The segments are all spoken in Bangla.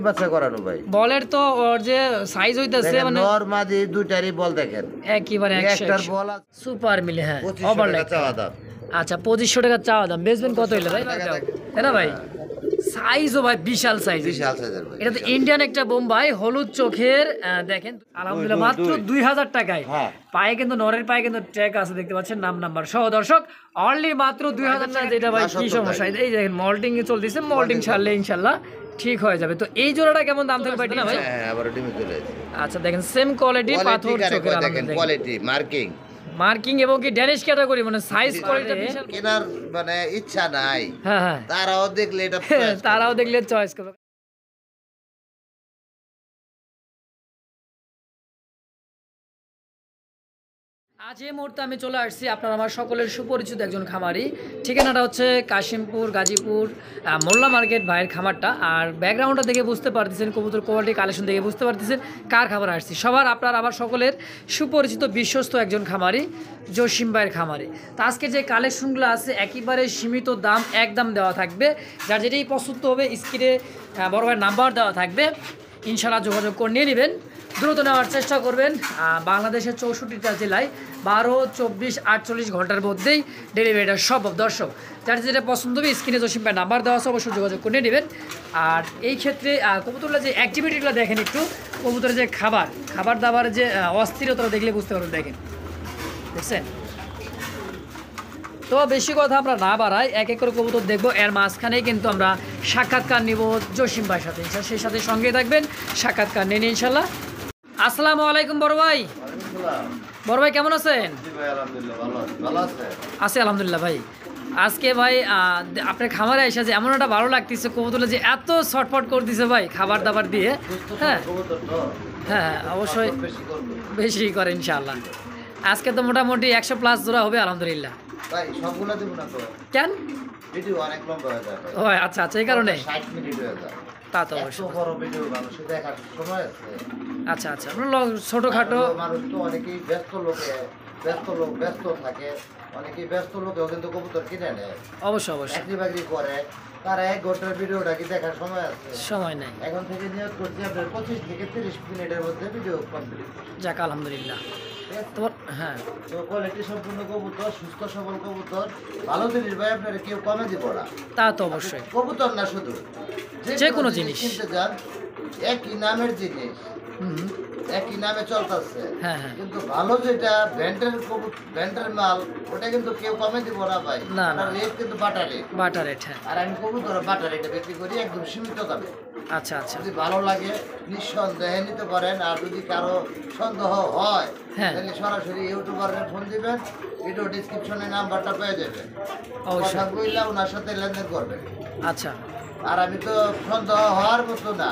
বাচ্চা করানো ভাই। বলের তো ওর যে সাইজ হইতাছে মানে নর মাদি দুইটারই বল দেখেন একেবারে একটার বল সুপার মিলে। হ্যাঁ 2500 টাকা চাওয়া দাম। আচ্ছা 2500 টাকা চাওয়া দাম, বেচবেন কত হইলে ভাই? তাই না ভাই? সাইজও ভাই বিশাল সাইজ, বিশাল সাইজের ভাই। এটা তো ইন্ডিয়ান একটা বোম্বাই হলুদ চোখের। দেখেন আলহামদুলিল্লাহ মাত্র 2000 টাকায়। হ্যাঁ। পায়ে কিন্তু নরের পায়ে কিন্তু ট্যাগ আছে, দেখতে পাচ্ছেন নাম নাম্বার সহ। দর্শক অনলি মাত্র 2000 টাকা। যেটা ভাই কি সমস্যা, এই দেখেন মল্টিং এ চলতেছে, মল্টিং ছাড়লে ইনশাআল্লাহ ঠিক হয়ে যাবে। তো এই জোড়াটা কেমন দাম থাকবে ভাই? হ্যাঁ আবার ডিমে চলে আসে। আচ্ছা দেখেন সেম কোয়ালিটি পাথর চোখের, দেখেন কোয়ালিটি মার্কিং মার্কিং এবং কি ড্যানিশ ক্যাটাগরি, মানে সাইজ কোয়ালিটি কেনার মানে ইচ্ছা নাই। হ্যাঁ হ্যাঁ, তারাও দেখলে এটা তারাও দেখলে চয়েস করবে। আজ এই মুহূর্তে আমি চলে আসছি আপনার আমার সকলের সুপরিচিত একজন খামারি। ঠিকানাটা হচ্ছে কাশিমপুর গাজীপুর মোল্লা মার্কেট ভাইয়ের খামারটা। আর ব্যাকগ্রাউন্ডটা দেখে বুঝতে পারতেছেন, কবুতর কোয়ালিটি কালেকশন দেখে বুঝতে পারতেছেন কার খামারে আসছি। সবার আপনার আবার সকলের সুপরিচিত বিশ্বস্ত একজন খামারি, জসিম ভাইয়ের খামারি। তো আজকে যে কালেকশনগুলো আছে একেবারে সীমিত দাম, একদম দেওয়া থাকবে। যার যেটাই পছন্দ হবে স্ক্রিনে বড় ভাইয়ের নাম্বার দেওয়া থাকবে, ইনশাআল্লাহ যোগাযোগ করে নিয়ে নেবেন। দ্রুত নেওয়ার চেষ্টা করবেন। বাংলাদেশের 64টা জেলায় 12, 24, 48 ঘন্টার মধ্যেই ডেলিভারিটা সম্ভব। দর্শক যার যেটা পছন্দ হবে স্ক্রিনে জসিম ভাই নাম্বার দেওয়া আছে, অবশ্যই যোগাযোগ করে নেবেন। আর এই ক্ষেত্রে কবুতরের যে অ্যাক্টিভিটিগুলো দেখেন একটু, কবুতরের যে খাবার দাবার যে অস্থিরতা দেখলে বুঝতে পারবেন। দেখেন দেখছেন? তো বেশি কথা আমরা না বাড়াই, এক এক করে কবুতর দেখবো। এর মাঝখানেই কিন্তু আমরা সাক্ষাৎকার নিব জসিম ভাইয়ের সাথে। সেই সাথে সঙ্গে থাকবেন, সাক্ষাৎকার নিন ইনশাল্লাহ। আসসালামু আলাইকুম বড় ভাই। বড় ভাই কেমন আছেন? আছি আলহামদুলিল্লাহ ভাই। আজকে ভাই আপনার খামারে এসে যে এমন একটা ভালো লাগতেছে, কবুতর যে এত ছটফট করে দিছে ভাই খাবার দাবার দিয়ে। হ্যাঁ হ্যাঁ অবশ্যই বেশি করে ইনশাআল্লাহ। আজকে তো মোটামুটি 100+ জোড়া হবে আলহামদুলিল্লাহ। ভাই সবগুলা দেব না তো, কেন? ভিডিও অনেক লম্বা হয়ে যায়। ও আচ্ছা আচ্ছা, এই কারণে 60 মিনিট হয়ে যায়। তা তো অবশ্যই বড় ভিডিও মানুষ দেখার সময় আছে। আচ্ছা আচ্ছা, আমরা ছোটখাটো মানুষ তো অনেকেই ব্যস্ত ব্যস্ত থাকে, অনেকেই ব্যস্ত লোকেও কিন্তু কবুতর কিনে নেয়। অবশ্যই অবশ্যই চাকরি বাকরি করে, তারা 1 ঘন্টার ভিডিওটা কি দেখার সময় আছে? সময় নেই। এখন থেকে নিয়োগ করছি আপনার 25 থেকে 30 মিনিটের মধ্যে ভিডিও কমপ্লিট। যাক আলহামদুলিল্লাহ। তোমার হ্যাঁ তো কোয়ালিটি সম্পূর্ণ কবুতর, সুস্থ সবল কবুতর, ভালো জিনিস ভাই আপনারা কেউ কমে দিব না। তা তো অবশ্যই, কবুতর না শুধু যে কোনো জিনিস কিনতে যান, একই নামের জিনিস একই নামে চলতেছে। হ্যাঁ হ্যাঁ, কিন্তু ভালো যেটা ব্র্যান্ডের মাল, ওটা কিন্তু কেউ কমে দিব না ভাই। না না, রেট কিন্তু বাটার রেট। হ্যাঁ। আর আমি কবুতর বাটার রেটে বিক্রি করি, একদম সীমিত দামে। আচ্ছা আচ্ছা, যদি ভালো লাগে নিঃসন্দেহে নিতে পারেন। আর যদি কারো সন্দেহ হয় তাহলে সরাসরি ইউটিউবারে ফোন দিবেন, ভিডিও ডেসক্রিপশনে নাম্বারটা পেয়ে যাবেন। অবশ্যই কথা বললে ওনার সাথে লেনদেন করবেন। আচ্ছা। আর আমি তো সন্দেহ হওয়ার মতো না,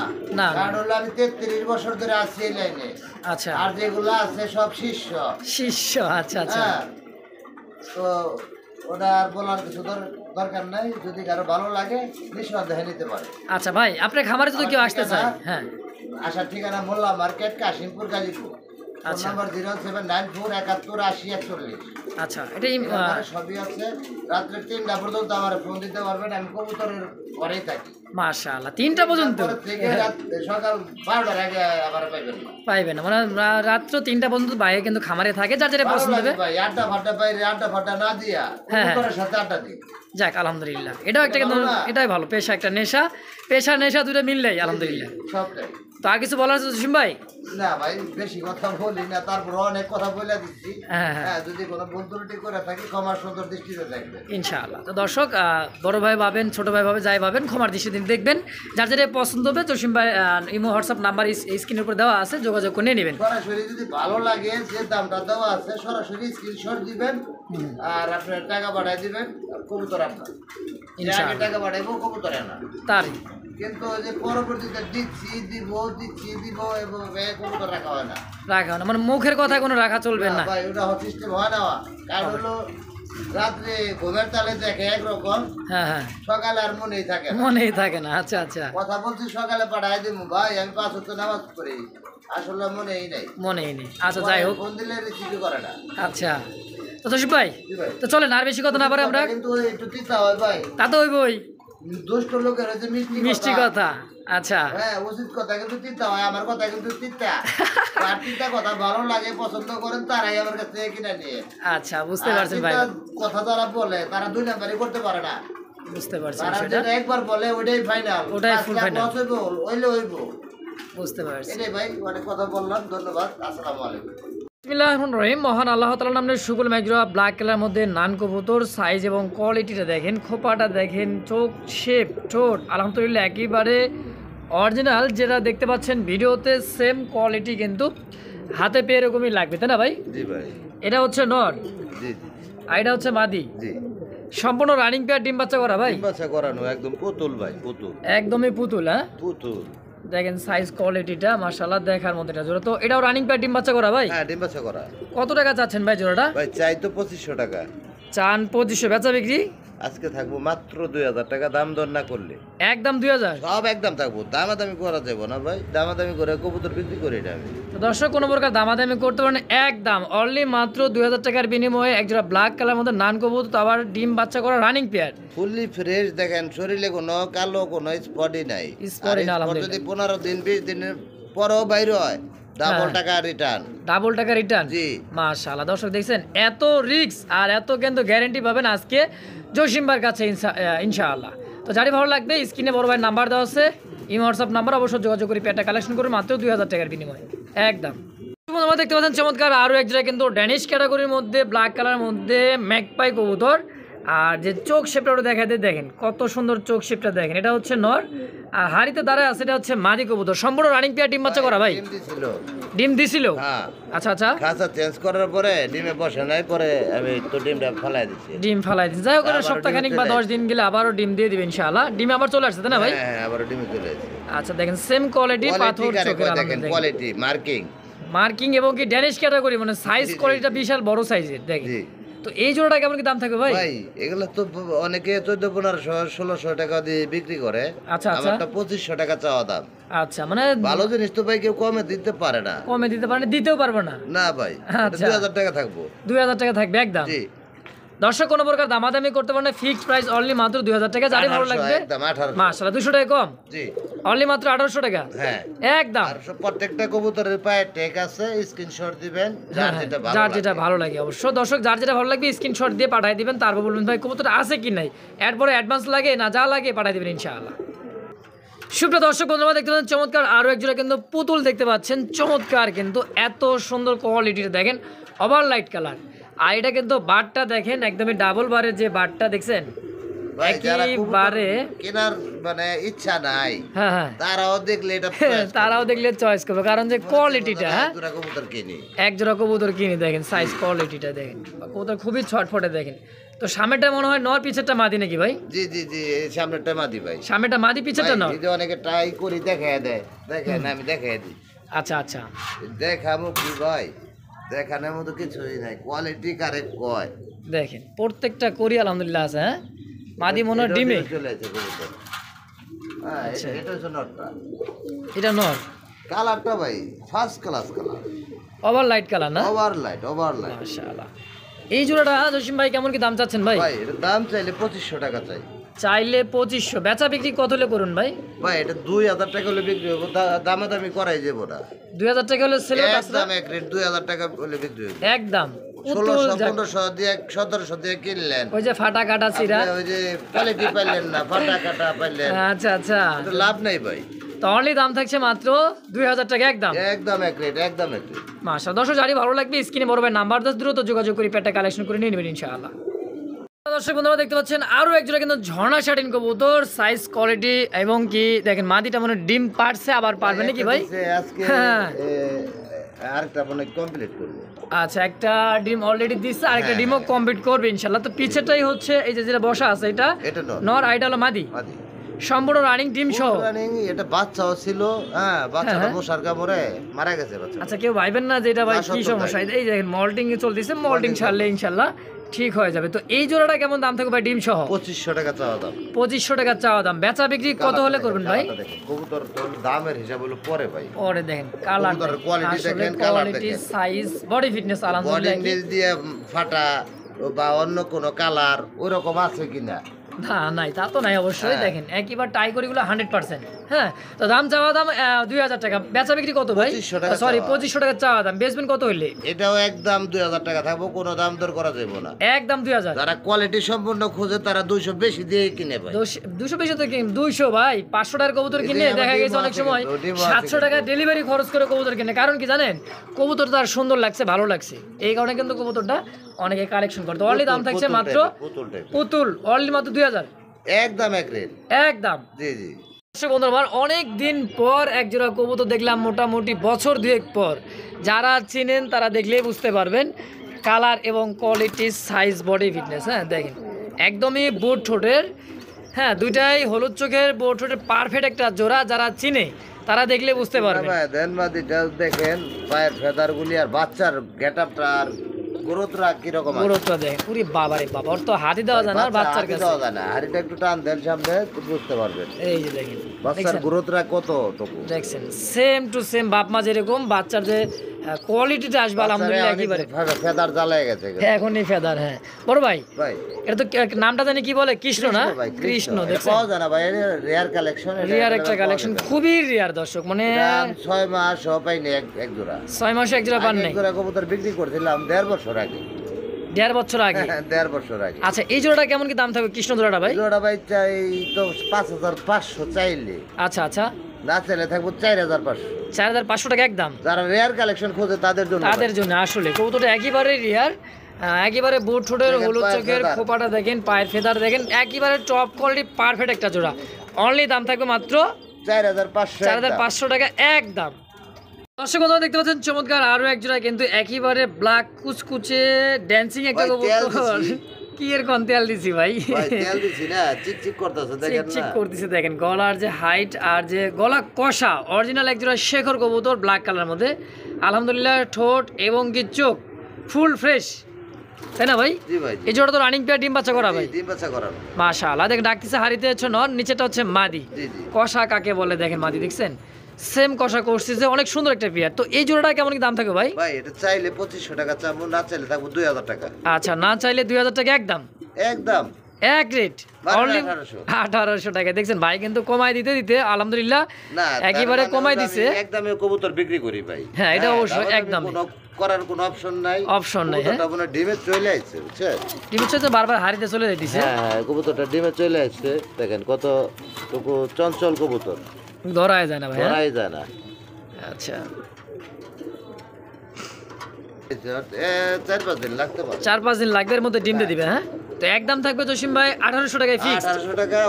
কারণ হলো আমি 33 বছর ধরে আছি এই লাইনে। আচ্ছা, আর যেগুলো আছে সব শিষ্য। আচ্ছা আচ্ছা, তো ওটা আর বলার কিছু দরকার নাই। যদি কারো ভালো লাগে নিঃসন্দেহে নিতে পারে। আচ্ছা ভাই, আপনার খামারে যদি কেউ আসতে চায়, হ্যাঁ আসার ঠিকানা মোল্লা মার্কেট, কাশিমপুর, গাজীপুর। আচ্ছা, নাম্বার 07947141। আচ্ছা এটাই সবই আছে। রাত্রে 3টা পর্যন্ত আমার ফোন দিতে পারবেন, আমি কবুতরের ঘরেই থাকি। মাশাআল্লাহ, 3টা পর্যন্ত? সকাল 12টার আগে আবার পাইবেন না, মানে রাত্র 3টা পর্যন্ত বাইরে কিন্তু খামারে থাকে, যার যেটা পছন্দ হবে। ভাই আড্ডা ফাড্ডা বাইরে আড্ডা ফাড্ডা না দিয়া কবুতরের সাথে আড্ডা দিই। যাক আলহামদুলিল্লাহ, এটাও একটা কিন্তু এটাই ভালো। পেশা একটা নেশা, নেশা দুটো মিললেই আলহামদুলিল্লাহ। সবটাই। তো আর কিছু বলার আছে জসিম ভাই? না ভাই বেশি কথা বলি না, তারপর অনেক কথা বলে দিচ্ছি। হ্যাঁ, যদি কোনো ভুল ত্রুটি করে থাকি ক্ষমার সুন্দর দৃষ্টিতে দেখবেন ইনশাআল্লাহ। তো দর্শক বড় ভাই ভাবেন, ছোট ভাই ভাবে, যাই ভাবেন ক্ষমার দৃষ্টিতে দেখবেন। যার যেটা পছন্দ হবে জসিম ভাই ইমো হোয়াটসঅ্যাপ নাম্বার স্ক্রিনের উপর দেওয়া আছে, যোগাযোগ করে নিয়ে নেবেন। সরাসরি যদি ভালো লাগে যে দামটা দেওয়া আছে সরাসরি স্ক্রিনশট দিবেন আর আপনার টাকা পাঠিয়ে দিবেন। কবুতর আপনার ইনশাআল্লাহ, টাকা পাঠাইবো কবুতর না তারই। কিন্তু যে পরবর্তীতে দিচ্ছি দিব এবং কবুতর রাখা হয় না, মানে মুখের কথা কোনো রাখা চলবে না ভাই। ওটা সিস্টেম হয় না, কারণ হলো রাত্রে ঘুমের তালে দেখে একরকম, হ্যাঁ সকালে আর মনেই থাকে না। আচ্ছা আচ্ছা, কথা বলছি সকালে পাঠাই দিব ভাই, আমি 5 ওয়াক্ত নামাজ পড়ি, আসলে মনেই নেই। আচ্ছা যাই হোক, ফোন দিলে রিসিভ করে না। আচ্ছা তো জসিম ভাই, তো চলেন আর বেশি কথা না পারে আমরা, কিন্তু একটু তিতা হয় ভাই। তা তো হইবই, দুষ্ট লোকের হচ্ছে মিষ্টি কথা। আচ্ছা হ্যাঁ উচিত কথা কিন্তু তিতা হয়, আমার কথা কিন্তু তিতা। আর তিতা কথা ভালো লাগে পছন্দ করেন তারাই আমার কাছ থেকে কিনে নিয়ে। আচ্ছা বুঝতে পারছেন ভাই, কথা যারা বলে তারা 2 নাম্বারই করতে পারে না। বুঝতে পারছি তারা সেটা, যেটা একবার বলে ওইটাই ফাইনাল, ওটাই full final। হইব। বুঝতে পারছি। এটাই ভাই, অনেক কথা বললাম, ধন্যবাদ, আসসালামু আলাইকুম। বিসমিল্লাহির রহমানির রহিম। মহান আল্লাহ তাআলার নামে শুকর মাইগ্রা ব্ল্যাক কালার মধ্যে নান কবুতর, সাইজ এবং কোয়ালিটিটা দেখেন, খোপাটা দেখেন, চোখ শেপ, ঠোঁট আলহামদুলিল্লাহ একেবারে অরিজিনাল, যেটা দেখতে পাচ্ছেন ভিডিওতে সেম কোয়ালিটি কিন্তু হাতে পেয়ে এরকমই লাগবে, তাই না ভাই? জি ভাই। এটা হচ্ছে নর, জি আর এটা হচ্ছে মাদি। জি। সম্পূর্ণ রানিং পেয়ার, ডিম বাচ্চা করা ভাই? ডিম বাচ্চা করানো, একদম পুতুল ভাই, পুতুল, একদমই পুতুল। হ্যাঁ পুতুল। দেখেন সাইজ কোয়ালিটিটা মাশাআল্লাহ দেখার মতো। এটা জোড়া তো, এটাও রানিং পেয়ার, ডিম বাচ্চা করা ভাই? হ্যাঁ ডিম বাচ্চা করা। কত টাকা চাচ্ছেন ভাই জোড়াটা? ভাই চাই তো 2500 টাকা। চান 2500, বেচা বিক্রি আজকে থাকবো মাত্র 2000 টাকা, দাম দর না করলে একদম 2000। সব একদম থাকবো, দামাদামি করা যাবো না ভাই, দামাদামি করে কবুতর বিক্রি করে এটা আমি। তো দর্শক কোনো প্রকার দামাদামি করতে পারেন, একদম অনলি মাত্র 2000 টাকার বিনিময়ে একজোড়া ব্ল্যাক কালার মধ্যে নান কবুতর, তো আবার ডিম বাচ্চা করা রানিং পেয়ার, ফুললি ফ্রেশ। দেখেন শরীরে কোনো কালো কোনো স্পটই নাই। স্পটই না, আর spot যদি 15 দিন 20 দিনের পরেও বাইর হয়, ডাবল টাকা রিটার্ন। ডাবল টাকা রিটার্ন। জি। মাশাআল্লাহ দর্শক দেখছেন, এত রিস্ক আর এত কিন্তু গ্যারান্টি পাবেন আজকে জসিমবার কাছে ইনশাআল্লাহ। তো যারই ভালো লাগবে স্ক্রিনে বড় ভাইয়ের নাম্বার দেওয়া আছে, হোয়াটসঅ্যাপ নাম্বার, অবশ্যই যোগাযোগ করে পেয়ারটা কালেকশন করে মাত্র 2000 টাকার বিনিময়ে একদম। তোমরা দেখতে পাচ্ছেন চমৎকার আরও এক জোড়া কিন্তু ড্যানিশ ক্যাটাগরির মধ্যে ব্ল্যাক কালার মধ্যে ম্যাকপাই কবুতর, আর যে চোখ শেপটা ওটা দেখাতে দেখেন, কত সুন্দর চোখ শেপটা দেখেন। এটা হচ্ছে নর, আর হাড়িতে দাঁড়ায় আছে এটা হচ্ছে মাদি কবুতর। সম্পূর্ণ রানিং পেয়ার, ডিম বাচ্চা করা ভাই? ডিম দিছিল। ডিম দিছিল? হ্যাঁ। আচ্ছা আচ্ছা। খাঁচা চেঞ্জ করার পরে ডিমে বসে নাই, পরে আমি তো ডিমটা ফেলাই দিচ্ছি। ডিম ফালাই দিন, যাই হোক আবারও সপ্তাহখানিক ডিমে বা চলে 10 দিন গেলে আবারও ডিম দিয়ে দিবে ইনশাআল্লাহ। ডিম আবার চলে আসছে তাই না ভাই? হ্যাঁ আবার ডিমে চলে এসেছে। আচ্ছা দেখেন সেম কোয়ালিটি, পাথর চোখের আলাদা দেখেন কোয়ালিটি, মার্কিং, মার্কিং এবং কি ড্যানিশ ক্যাটাগরি, মানে সাইজ কোয়ালিটিটা বিশাল বড় সাইজের দেখেন। জি। তো এই জোড়াটা কেমন কি দাম থাকবে ভাই? ভাই এগুলো তো অনেকে 1400 1600 টাকা দিয়ে বিক্রি করে। আচ্ছা আচ্ছা। আমারটা 2500 টাকা চাওয়া দাম। আচ্ছা মানে ভালো জিনিস তো ভাই কেউ কমে দিতে পারে না। কমে দিতে পারেন, দিতেও পারবো না। না ভাই, আচ্ছা। 2000 টাকা থাকবো। 2000 টাকা থাকবে একদম। জি। দর্শক কোনো প্রকার দামাদামি করতে পারেন না, ফিক্সড প্রাইস অনলি মাত্র 2000 টাকা। যারই ভালো লাগবে একদম 1800। মাশাআল্লাহ 200 টাকা কম, জি। অনলি মাত্র 1800 টাকা। হ্যাঁ একদম। আর প্রত্যেকটা কবুতরের পায়ে ট্যাগ আছে, স্ক্রিনশট দিবেন যার যেটা ভালো যার লাগে। যেটা ভালো লাগে অবশ্য দর্শক, যার যেটা ভালো লাগবে স্ক্রিনশট দিয়ে পাঠিয়ে দিবেন, তারপর বলবেন ভাই কবুতর আছে কি নাই, এরপরে অ্যাডভান্স লাগে না যা লাগে পাঠিয়ে দিবেন ইনশাআল্লাহ। সুপ্রিয় দর্শক বন্ধুরা দেখতে পাচ্ছেন চমৎকার আরও একজোড়া কিন্তু পুতুল দেখতে পাচ্ছেন, চমৎকার কিন্তু এত সুন্দর কোয়ালিটির দেখেন, ওভার লাইট কালার। আর এটা কিন্তু বারটা দেখেন একদমই ডাবল বারের যে বারটা দেখছেন, ভাই যারা কবুতর একেবারে কেনার মানে ইচ্ছা নাই, হ্যাঁ হ্যাঁ তারাও দেখলে এটা তারাও দেখলে চয়েস করবে, কারণ যে কোয়ালিটিটা, হ্যাঁ দুরা কবুতর কিনি। এক জোড়া কবুতর কিনে দেখেন সাইজ কোয়ালিটিটা দেখেন, কবুতর খুবই ছটফটে দেখেন। তো সামনেটা মনে হয় নর, পিছেরটা মাদি নাকি ভাই? জি জি জি, এই সামনেরটা মাদি ভাই। সামনেটা মাদি, পিছেরটা নর? এই যে অনেকে ট্রাই করি দেখায় দেয়, দেখেন আমি দেখায় দিই। আচ্ছা আচ্ছা। দেখামো কি ভাই, দেখানোর মতো কিছুই নাই, কোয়ালিটি কারেক্ট কয়। দেখেন প্রত্যেকটা করি আলহামদুলিল্লাহ আছে। হ্যাঁ মাদি মনে হয় ডিমে চলে আছে কবুতর। হ্যাঁ আচ্ছা। এটা হচ্ছে নটটা। এটা নর, কালারটা ভাই first class colour, over light colour না? Over light, over light. মাশাআল্লাহ। এই জোড়াটা জসিম ভাই কেমন কি দাম চাচ্ছেন ভাই? ভাই এর দাম চাইলে 2500 টাকা চাই। চাইলে 2500, বেচা বিক্রি কত হলে করুন ভাই? ভাই এটা 2000 টাকা হলে বিক্রি হবে, দামাদামি করাই যাবো না। 2000 টাকা হলে সেল একদম এক রেট, 2000 টাকা হলে বিক্রি হবে। একদম। 1600 1500 দিয়ে 1700 দিয়ে কিনলেন, ওই যে ফাটা কাটা চিরা, আপনি ওই যে কোয়ালিটি পাইলেন না, ফাটা কাটা পাইলেন, আচ্ছা আচ্ছা, এটা লাভ নাই ভাই। তো অনলি দাম থাকছে মাত্র 2000 টাকা একদম। একদম এক রেট, একদম এক রেট। মাশাআল্লাহ দর্শক যারই ভালো লাগবে স্ক্রিনে বড় ভাই নাম্বার 10 দ্রুত যোগাযোগ করে পেটা কালেকশন করে নিয়ে নেবেন ইনশাআল্লাহ। দর্শক বন্ধুরা দেখতে পাচ্ছেন আরো এক জোড়া কিন্তু ঝর্ণা শাটিন কবুতর, সাইজ কোয়ালিটি এবং কি দেখেন মাদিটা মানে ডিম পারছে, আবার পারবে নাকি ভাই? আজকে হ্যাঁ। আরেকটা মানে কমপ্লিট করব। আচ্ছা একটা ডিম অলরেডি দিচ্ছে, আরেকটা ডিমও কমপ্লিট করবে ইনশাআল্লাহ। তো পিছেটাই হচ্ছে এই যে যেটা বসা আছে এটা নর, আইডা হলো মাদি, মাদি সম্পূর্ণ রানিং ডিম সহ। রানিং, এটা বাচ্চাও ছিল, হ্যাঁ বাচ্চাটা মশার কামড়ে মারা গেছে বাচ্চা। আচ্ছা কেউ ভাইবেন না যে এটা ভাই কি সমস্যা, এই দেখেন মল্টিং এ চলতেছে, মল্টিং ছাড়লে ইনশাআল্লাহ ঠিক হয়ে যাবে। তো এই জোড়াটা কেমন দাম থাকবে ভাই ডিম সহ? 2500 টাকা চাওয়া দাম। 2500 টাকা চাওয়া দাম, বেচা বিক্রি কত হলে করবেন ভাই? কবুতর দামের হিসাব হলো পরে ভাই। পরে দেখেন কালার, কবুতরের কোয়ালিটি দেখেন, কালার কোয়ালিটি, দেখেন, সাইজ, বডি ফিটনেস আলহামদুলিল্লাহ। বডি নিচ দিয়ে ফাটা বা অন্য কোনো কালার ওইরকম আছে কিনা, না নাই তা তো নাই অবশ্যই। দেখেন একবার টাই করে গুলো 100%। হ্যাঁ, তো দাম চাওয়া দাম 2000 টাকা, বেচা বিক্রি কত ভাই? 2500 টাকা সরি চাওয়া। 2500 টাকা চাওয়া দাম, বেচবেন কত হইলে? এটাও একদম 2000 টাকা থাকবো, কোনো দাম দর করা যাবে না। একদম 2000। যারা কোয়ালিটি সম্পূর্ণ খোঁজে তারা 200 বেশি দিয়ে কিনে ভাই। 200 বেশি তো 200 ভাই, 500 টাকার কবুতর কিনে দেখা গেছে অনেক সময় 700 টাকা ডেলিভারি খরচ করে কবুতর কিনে। কারণ কি জানেন, কবুতর তার সুন্দর লাগছে, ভালো লাগছে, এই কারণে কিন্তু কবুতরটা অনেকে কালেকশন করে। তো অনলি দাম থাকছে মাত্র পুতুল, অনলি মাত্র 2000 একদম এক রেট একদম। জি জি। বন্ধুরা আমার অনেক দিন পর এক জোড়া কবুতর দেখলাম, মোটামুটি বছর দুয়েক পর। যারা চিনেন তারা দেখলেই বুঝতে পারবেন কালার এবং কোয়ালিটি, সাইজ, বডি ফিটনেস। হ্যাঁ দেখেন একদমই বুট ঠোঁটের, হ্যাঁ দুইটাই হলুদ চোখের বুট ঠোঁটের পারফেক্ট একটা জোড়া। যারা চিনে তারা দেখলে বুঝতে পারবেন। দেখেন পায়ের ফেদারগুলি আর বাচ্চার গেটআপটা আর গ্রোথটা কি রকম আছে। গ্রোথটা দেখেন, পুরি বাবারে বাবা, ওর তো হাতি দেওয়া যায় না বাচ্চার কাছে। দেওয়া যায় না, হাড়িটা একটু টান দেন সামনে তো বুঝতে পারবেন। এই যে দেখেন বাচ্চার গ্রোথটা কতটুকু দেখছেন, সেম টু সেম বাপ মা যেরকম, বাচ্চার যে কোয়ালিটিটা আসবে আলহামদুলিল্লাহ একেবারে ফেদার জ্বালায় গেছে এখনই ফেদার। হ্যাঁ বড় ভাই, ভাই এটা তো নামটা জানি কি বলে, কৃষ্ণ না? কৃষ্ণ দেখছেন, পাওয়া যায় না ভাই, রেয়ার কালেকশন, রিয়ার একটা কালেকশন, খুবই রিয়ার দর্শক। মানে 6 মাস পাইনি এক জোড়া, 6 মাসে এক জোড়া পান নাই। এক জোড়া কবুতর বিক্রি করছিলাম 1.5 বছর আগে। 1.5 বছর আগে? 1.5 বছর আগে। আচ্ছা এই জোড়াটা কেমন কি দাম থাকবে কৃষ্ণ জোড়াটা ভাই? জোড়া ভাই চাই তো 5500 চাইলে, আচ্ছা আচ্ছা, না চাইলে থাকবো 4500। 4500 টাকা একদম। যারা রেয়ার কালেকশন খোঁজে তাদের জন্য, আসলে কবুতরটা একেবারে রিয়ার, একেবারে বুট ঠোঁটের, হলুদ চোখের খোপাটা দেখেন, পায়ের ফেদার দেখেন, একেবারে টপ কোয়ালিটি পারফেক্ট একটা জোড়া। অনলি দাম থাকবে মাত্র 4500 টাকা একদম। দর্শক বন্ধুরা দেখতে পাচ্ছেন চমৎকার আরো এক জোড়া, কিন্তু একেবারে ব্ল্যাক কুচকুচে ড্যান্সিং একটা কবুতর। কি এর কোন তেল দিছি ভাই? তেল দিছি না, চিকচিক করতেছে দেখেন না, চিকচিক করতেছে দেখেন। গলার যে হাইট আর যে গলা কষা, অরিজিনাল এক জোড়া শেখর কবুতর ব্ল্যাক কালার মধ্যে। আলহামদুলিল্লাহ ঠোঁট এবং কি চোখ ফুল ফ্রেশ, তাই না ভাই? জি ভাই। এই জোড়া তো রানিং পেয়ার, ডিম বাচ্চা করা ভাই? ডিম বাচ্চা করা মাশাআল্লাহ। দেখেন ডাকতেছে হাড়িতে হচ্ছে নর, নিচেটা হচ্ছে মাদি। জি জি। কষা কাকে বলে দেখেন, মাদি দেখছেন, সেম কষা করছে, অনেক সুন্দর একটা পেয়ার। তো এই জোড়াটা কেমন কি দাম থাকবে ভাই? ভাই এটা চাইলে 2500 টাকা চাবো, না চাইলে থাকবো 2000 টাকা। আচ্ছা, না চাইলে 2000 টাকা একদম একদম এক রেট, অনলি 1800 টাকা। দেখছেন ভাই কিন্তু কমাই দিতে দিতে আলহামদুলিল্লাহ না একেবারে কমাই দিছে। একদমে কবুতর বিক্রি করি ভাই। হ্যাঁ এটা অবশ্যই একদম করার কোনো অপশন নাই, হ্যাঁ। কবুতরটা ডিমে চলে আসছে, বুঝছেন? ডিমে চলে বারবার হারিতে চলে যাইতেছে। হ্যাঁ কবুতরটা ডিমে চলে আসছে, দেখেন কতটুকু চঞ্চল কবুতর, ধরাই যায় না ভাই, ধরাই যায় না। আচ্ছা 4-5 দিন লাগতে পারে, 4-5 দিন লাগবে, এর মধ্যে ডিম দিয়ে দিবে। হ্যাঁ তো একদম থাকবে জসিম ভাই 1800 টাকায় ফিক্স। 1800 টাকা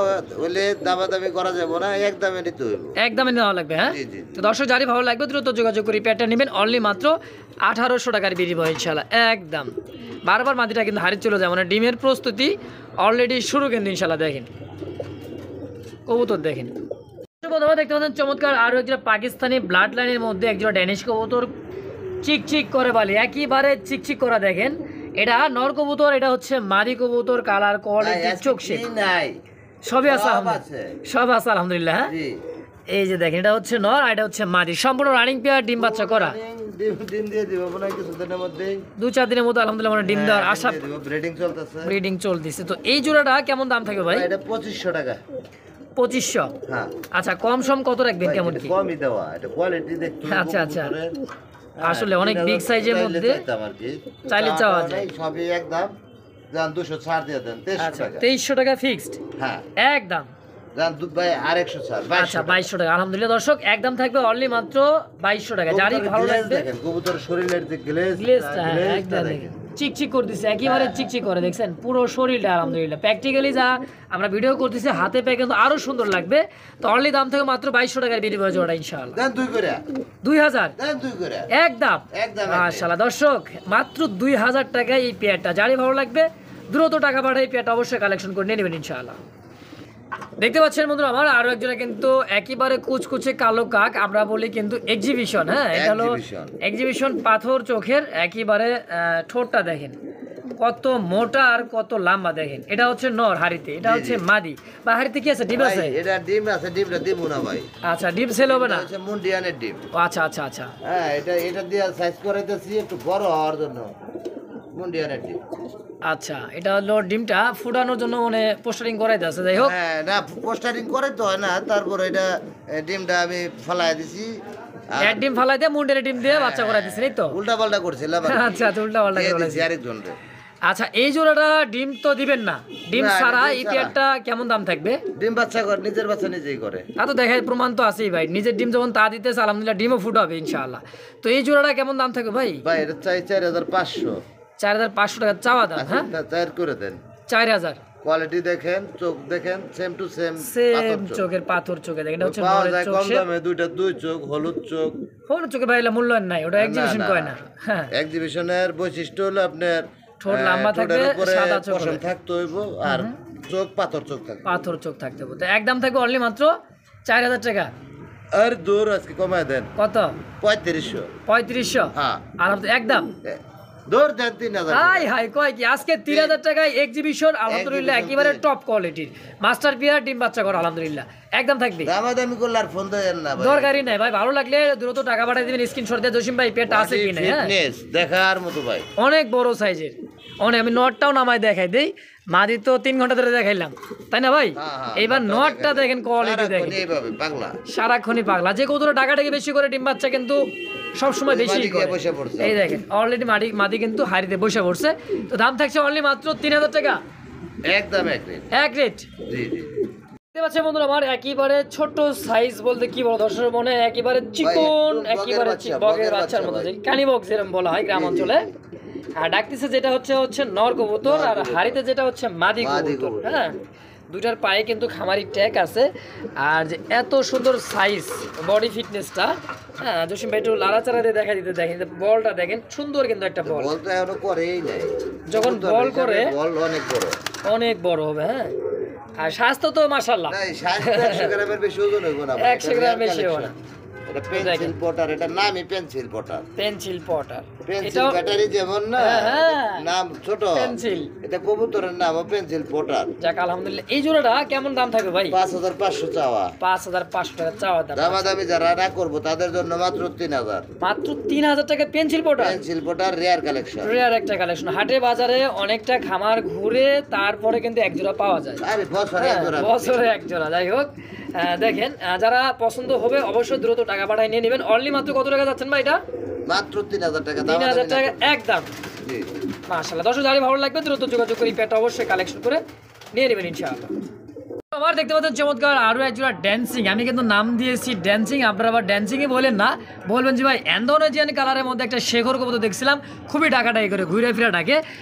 হলে দামাদামি করা যাবে না, একদমে নিতে হইব, একদমে নেওয়া লাগবে। হ্যাঁ জি জি। তো দর্শক যারই ভালো লাগবে দ্রুত যোগাযোগ করে পেয়ারটা নেবেন, অনলি মাত্র 1800 টাকার বিনিময় ইনশাআল্লাহ একদম। বারবার মাটিটা কিন্তু হারিয়ে চলে যায়, মানে ডিমের প্রস্তুতি অলরেডি শুরু কিন্তু ইনশাআল্লাহ। দেখেন কবুতর দেখেন, বন্ধুরা দেখতে পাচ্ছেন চমৎকার আরো একটা পাকিস্তানি ব্লাড লাইনের মধ্যে একজোড়া ড্যানিশ কবুতর, চিকচিক করে বালি, একেবারে চিকচিক করা। দেখেন এটা নর কবুতর, এটা হচ্ছে মাদি কবুতর, কালার কোয়ালিটি চোখ শেপ নাই সবই আছে, সব আছে আলহামদুলিল্লাহ। হ্যাঁ এই যে দেখেন এটা হচ্ছে নর আর এটা হচ্ছে মাদি, সম্পূর্ণ রানিং পেয়ার, ডিম বাচ্চা করা। ডিম দিয়ে দিব মনে হয় কিছুদিনের মধ্যে, 2-4 দিনের মধ্যে আলহামদুলিল্লাহ মানে ডিম দেওয়ার আশা, ব্রিডিং চলতেছে, ব্রিডিং চলতেছে। তো এই জোড়াটা কেমন দাম থাকবে ভাই? এটা 2500 টাকা। 2500? হ্যাঁ আচ্ছা কম সম কত রাখবেন, কেমন কি? কমই দেওয়া, এটা কোয়ালিটি দেখতে। আচ্ছা আচ্ছা, আসলে অনেক বিগ সাইজের মধ্যে চাইলে চাওয়া যায়, সবই একদম জান 200 ছাড় দিয়ে দেন, 2300 টাকা। 2300 টাকা ফিক্সড? হ্যাঁ একদম জান দুধ ভাই আর 100 ছাড়, আচ্ছা 2200 টাকা। আলহামদুলিল্লাহ দর্শক একদম থাকবে অনলি মাত্র 2200 টাকা। যারই ভালো লাগবে দেখেন কবুতর শরীরের যে গ্লেজটা, হ্যাঁ একদম চিকচিক করতেছে, একেবারে চিকচিক করে, দেখছেন পুরো শরীরটা আলহামদুলিল্লাহ। প্র্যাকটিক্যালি যা আমরা ভিডিও করতেছি হাতে পেয়ে কিন্তু আরো সুন্দর লাগবে। তো অনলি দাম থেকে মাত্র 2200 টাকার বিনিময় জোড়া ইনশাআল্লাহ। দেন 2 করে 2000 দেন 2 করে একদম মাশাআল্লাহ। দর্শক মাত্র 2000 টাকায় এই পেয়ারটা, যারই ভালো লাগবে দ্রুত টাকা পাঠাই পেয়ারটা অবশ্যই কালেকশন করে নিয়ে নেবেন ইনশাআল্লাহ। দেখতে পাচ্ছেন বন্ধুরা আমার আরো একজনের কিন্তু একেবারে কুচকুচে কালো কাক, আমরা বলি কিন্তু এক্সিবিশন। হ্যাঁ এটা হলো এক্সিবিশন, পাথর চোখের, একেবারে ঠোঁটটা দেখেন কত মোটা আর কত লম্বা। দেখেন এটা হচ্ছে নর হাড়িতে, এটা হচ্ছে মাদি। বা হাড়িতে কি আছে, ডিম আছে? এটা ডিম আছে, ডিমটা দিব না ভাই। আচ্ছা ডিম সেল হবে না? এটা মুন্ডিয়ানের ডিম। আচ্ছা আচ্ছা আচ্ছা, হ্যাঁ এটা দিয়ে সাইজ করাইতেছি একটু বড় হওয়ার জন্য, মুন্ডিয়ানের ডিম। আচ্ছা, এটা হলো ডিমটা ফুটানোর জন্য মানে পোস্টারিং করাই আছে, যাই হোক। হ্যাঁ, না পোস্টারিং করে তো হয় না, তারপর এটা ডিমটা আমি ফেলাই দিছি। এক ডিম ফালাই দিয়ে মুন্ডের ডিম দিয়ে বাচ্চা করাই দিছেন, এই তো? উল্টা পাল্টা করছিলাম আর কি। আচ্ছা আচ্ছা, উল্টা পাল্টা দিয়ে করে দিছি আরেকজন রে। আচ্ছা, এই জোড়াটা ডিম তো দিবেন না, ডিম না, ছাড়া ডিম এই ছাড়া। পেয়ারটা কেমন দাম থাকবে? ডিম বাচ্চা করে, নিজের বাচ্চা নিজেই করে। তা তো দেখায় প্রমাণ তো আছেই ভাই, নিজের ডিম যখন তা দিতেছে আলহামদুলিল্লাহ ডিমও ফুটাবে ইনশাআল্লাহ। তো এই জোড়াটা কেমন দাম থাকবে ভাই? ভাই এটা চাই 4500। 4500 টাকা চাওয়া দাম। হ্যাঁ, চার করে দেন। 4000। কোয়ালিটি দেখেন, চোখ দেখেন, সেম টু সেম। সেম চোখের পাথর চোখে দেখেন, এটা হচ্ছে পাওয়া নরের যায় চোখ। কম দামে, দুই চোখ, হলুদ চোখ। হলুদ চোখে ভাই মূল্যায়ন নাই, ওটা এক্সিবিশন করে না। হ্যাঁ, এক্সিবিশনের বৈশিষ্ট্য হলো আপনার ঠোঁট লম্বা থাকবে, ঠোঁটের উপরে সাদা চোখ পশম হবে। থাকতে হইব, আর চোখ পাথর চোখ থাকবে। পাথর চোখ থাকতে হবে। তো একদম থাকবে অনলি মাত্র 4000 টাকা। আর দূর আজকে কমায় দেন কত? 3500। 3500? হ্যাঁ, আর একদম দূর দেন 3000। হাই হাই, কয় কি আজকে 3000 টাকায় এক্সিবিশন, আলহামদুলিল্লাহ একেবারে টপ কোয়ালিটির মাস্টার পিয়ার ডিম বাচ্চা করা, আলহামদুলিল্লাহ একদম থাকবে। দামাদামি করলে আর ফোন দেন না ভাই, দরকারই নাই ভাই, ভালো লাগলে দ্রুত টাকা পাঠিয়ে দিবেন, স্ক্রিনশট দিয়ে জসিম ভাই পেটটা আছে কি না। হ্যাঁ, ফিটনেস দেখার মতো ভাই, অনেক বড় সাইজের, অনেক। আমি নটটাও নামাই দেখাই দেই, মাদি তো 3 ঘন্টা ধরে দেখাইলাম, তাই না ভাই? এইবার নটটা দেখেন, কোয়ালিটি দেখেন, এইভাবে পাগলা সারাক্ষণই পাগলা। যে কতটা টাকাটাকে বেশি করে ডিম বাচ্চা কিন্তু সবসময় বেশি করে। বসে পড়ছে। এই দেখেন অলরেডি মাদি কিন্তু হাড়িতে বসে পড়ছে। তো দাম থাকছে অনলি মাত্র 3000 টাকা, একদম এক রেট। এক রেট। জি জি, দেখতে পাচ্ছেন বন্ধুরা, আমার একেবারে ছোট সাইজ বলতে কি বড় দর্শকের মনে একেবারে চিকন, একেবারে বগের বাচ্চার মতো, কানি বক্স যেরকম বলা হয় গ্রাম অঞ্চলে। আর ডাকতেছে যেটা হচ্ছে নর কবুতর, আর হাড়িতে যেটা হচ্ছে মাদি কবুতর। হ্যাঁ, দুইটার পায়ে কিন্তু খামারি ট্যাগ আছে। আর যে এত সুন্দর সাইজ, বডি ফিটনেসটা, হ্যাঁ জসিম ভাই একটু লাড়াচাড়া দিয়ে দেখা দিতে দেখেন, বলটা দেখেন সুন্দর কিন্তু একটা বল। বল তো এখনো করেই নাই, যখন বল করে বল অনেক বড়, অনেক বড় হবে। হ্যাঁ, আর স্বাস্থ্য তো মাশাআল্লাহ, না 100 গ্রামের বেশি ওজন হইব না, 100 গ্রাম বেশি হবে না। এটা পেন্সিল পটার, এটা নামই pencil Potter. Pencil Potter, pencil battery যেমন না, হ্যাঁ, নাম ছোট পেন্সিল, এটা কবুতরের নামও পেন্সিল পটার। যাক আলহামদুলিল্লাহ। এই জোড়াটা কেমন দাম থাকবে ভাই? 5500 চাওয়া। 5500 টাকা চাওয়া দাম। দামাদামি যারা না করবো তাদের জন্য মাত্র 3000। মাত্র 3000 টাকা pencil Potter, pencil Potter rare collection, rare একটা কালেকশন। হাটে বাজারে অনেকটা খামার ঘুরে তারপরে কিন্তু এক জোড়া পাওয়া যায়। আরে বছরে এক জোড়া, বছরে এক জোড়া। যাই হোক, দেখেন যারা পছন্দ হবে অবশ্যই দ্রুত টাকা পাঠায় নিয়ে নেবেন। অনলি মাত্র কত টাকা যাচ্ছেন ভাই এটা? মাত্র 3000 টাকা। 3000 টাকা একদম। জি, মাশাআল্লাহ, দর্শক যারা ভালো লাগবে দ্রুত যোগাযোগ করে পেটা অবশ্যই কালেকশন করে নিয়ে নেবেন ইনশাআল্লাহ। আমার দেখতে পাচ্ছেন চমৎকার আরো এক জোড়া ড্যান্সিং, আমি কিন্তু নাম দিয়েছি ড্যান্সিং, আপনারা আবার ড্যান্সিংই বলেন না, বলবেন যে ভাই ইন্দোনেশিয়ান কালারের মধ্যে একটা শেখর কবুতর দেখছিলাম, খুবই ডাকাডাকি করে ঘুরে ফিরে ডাকে।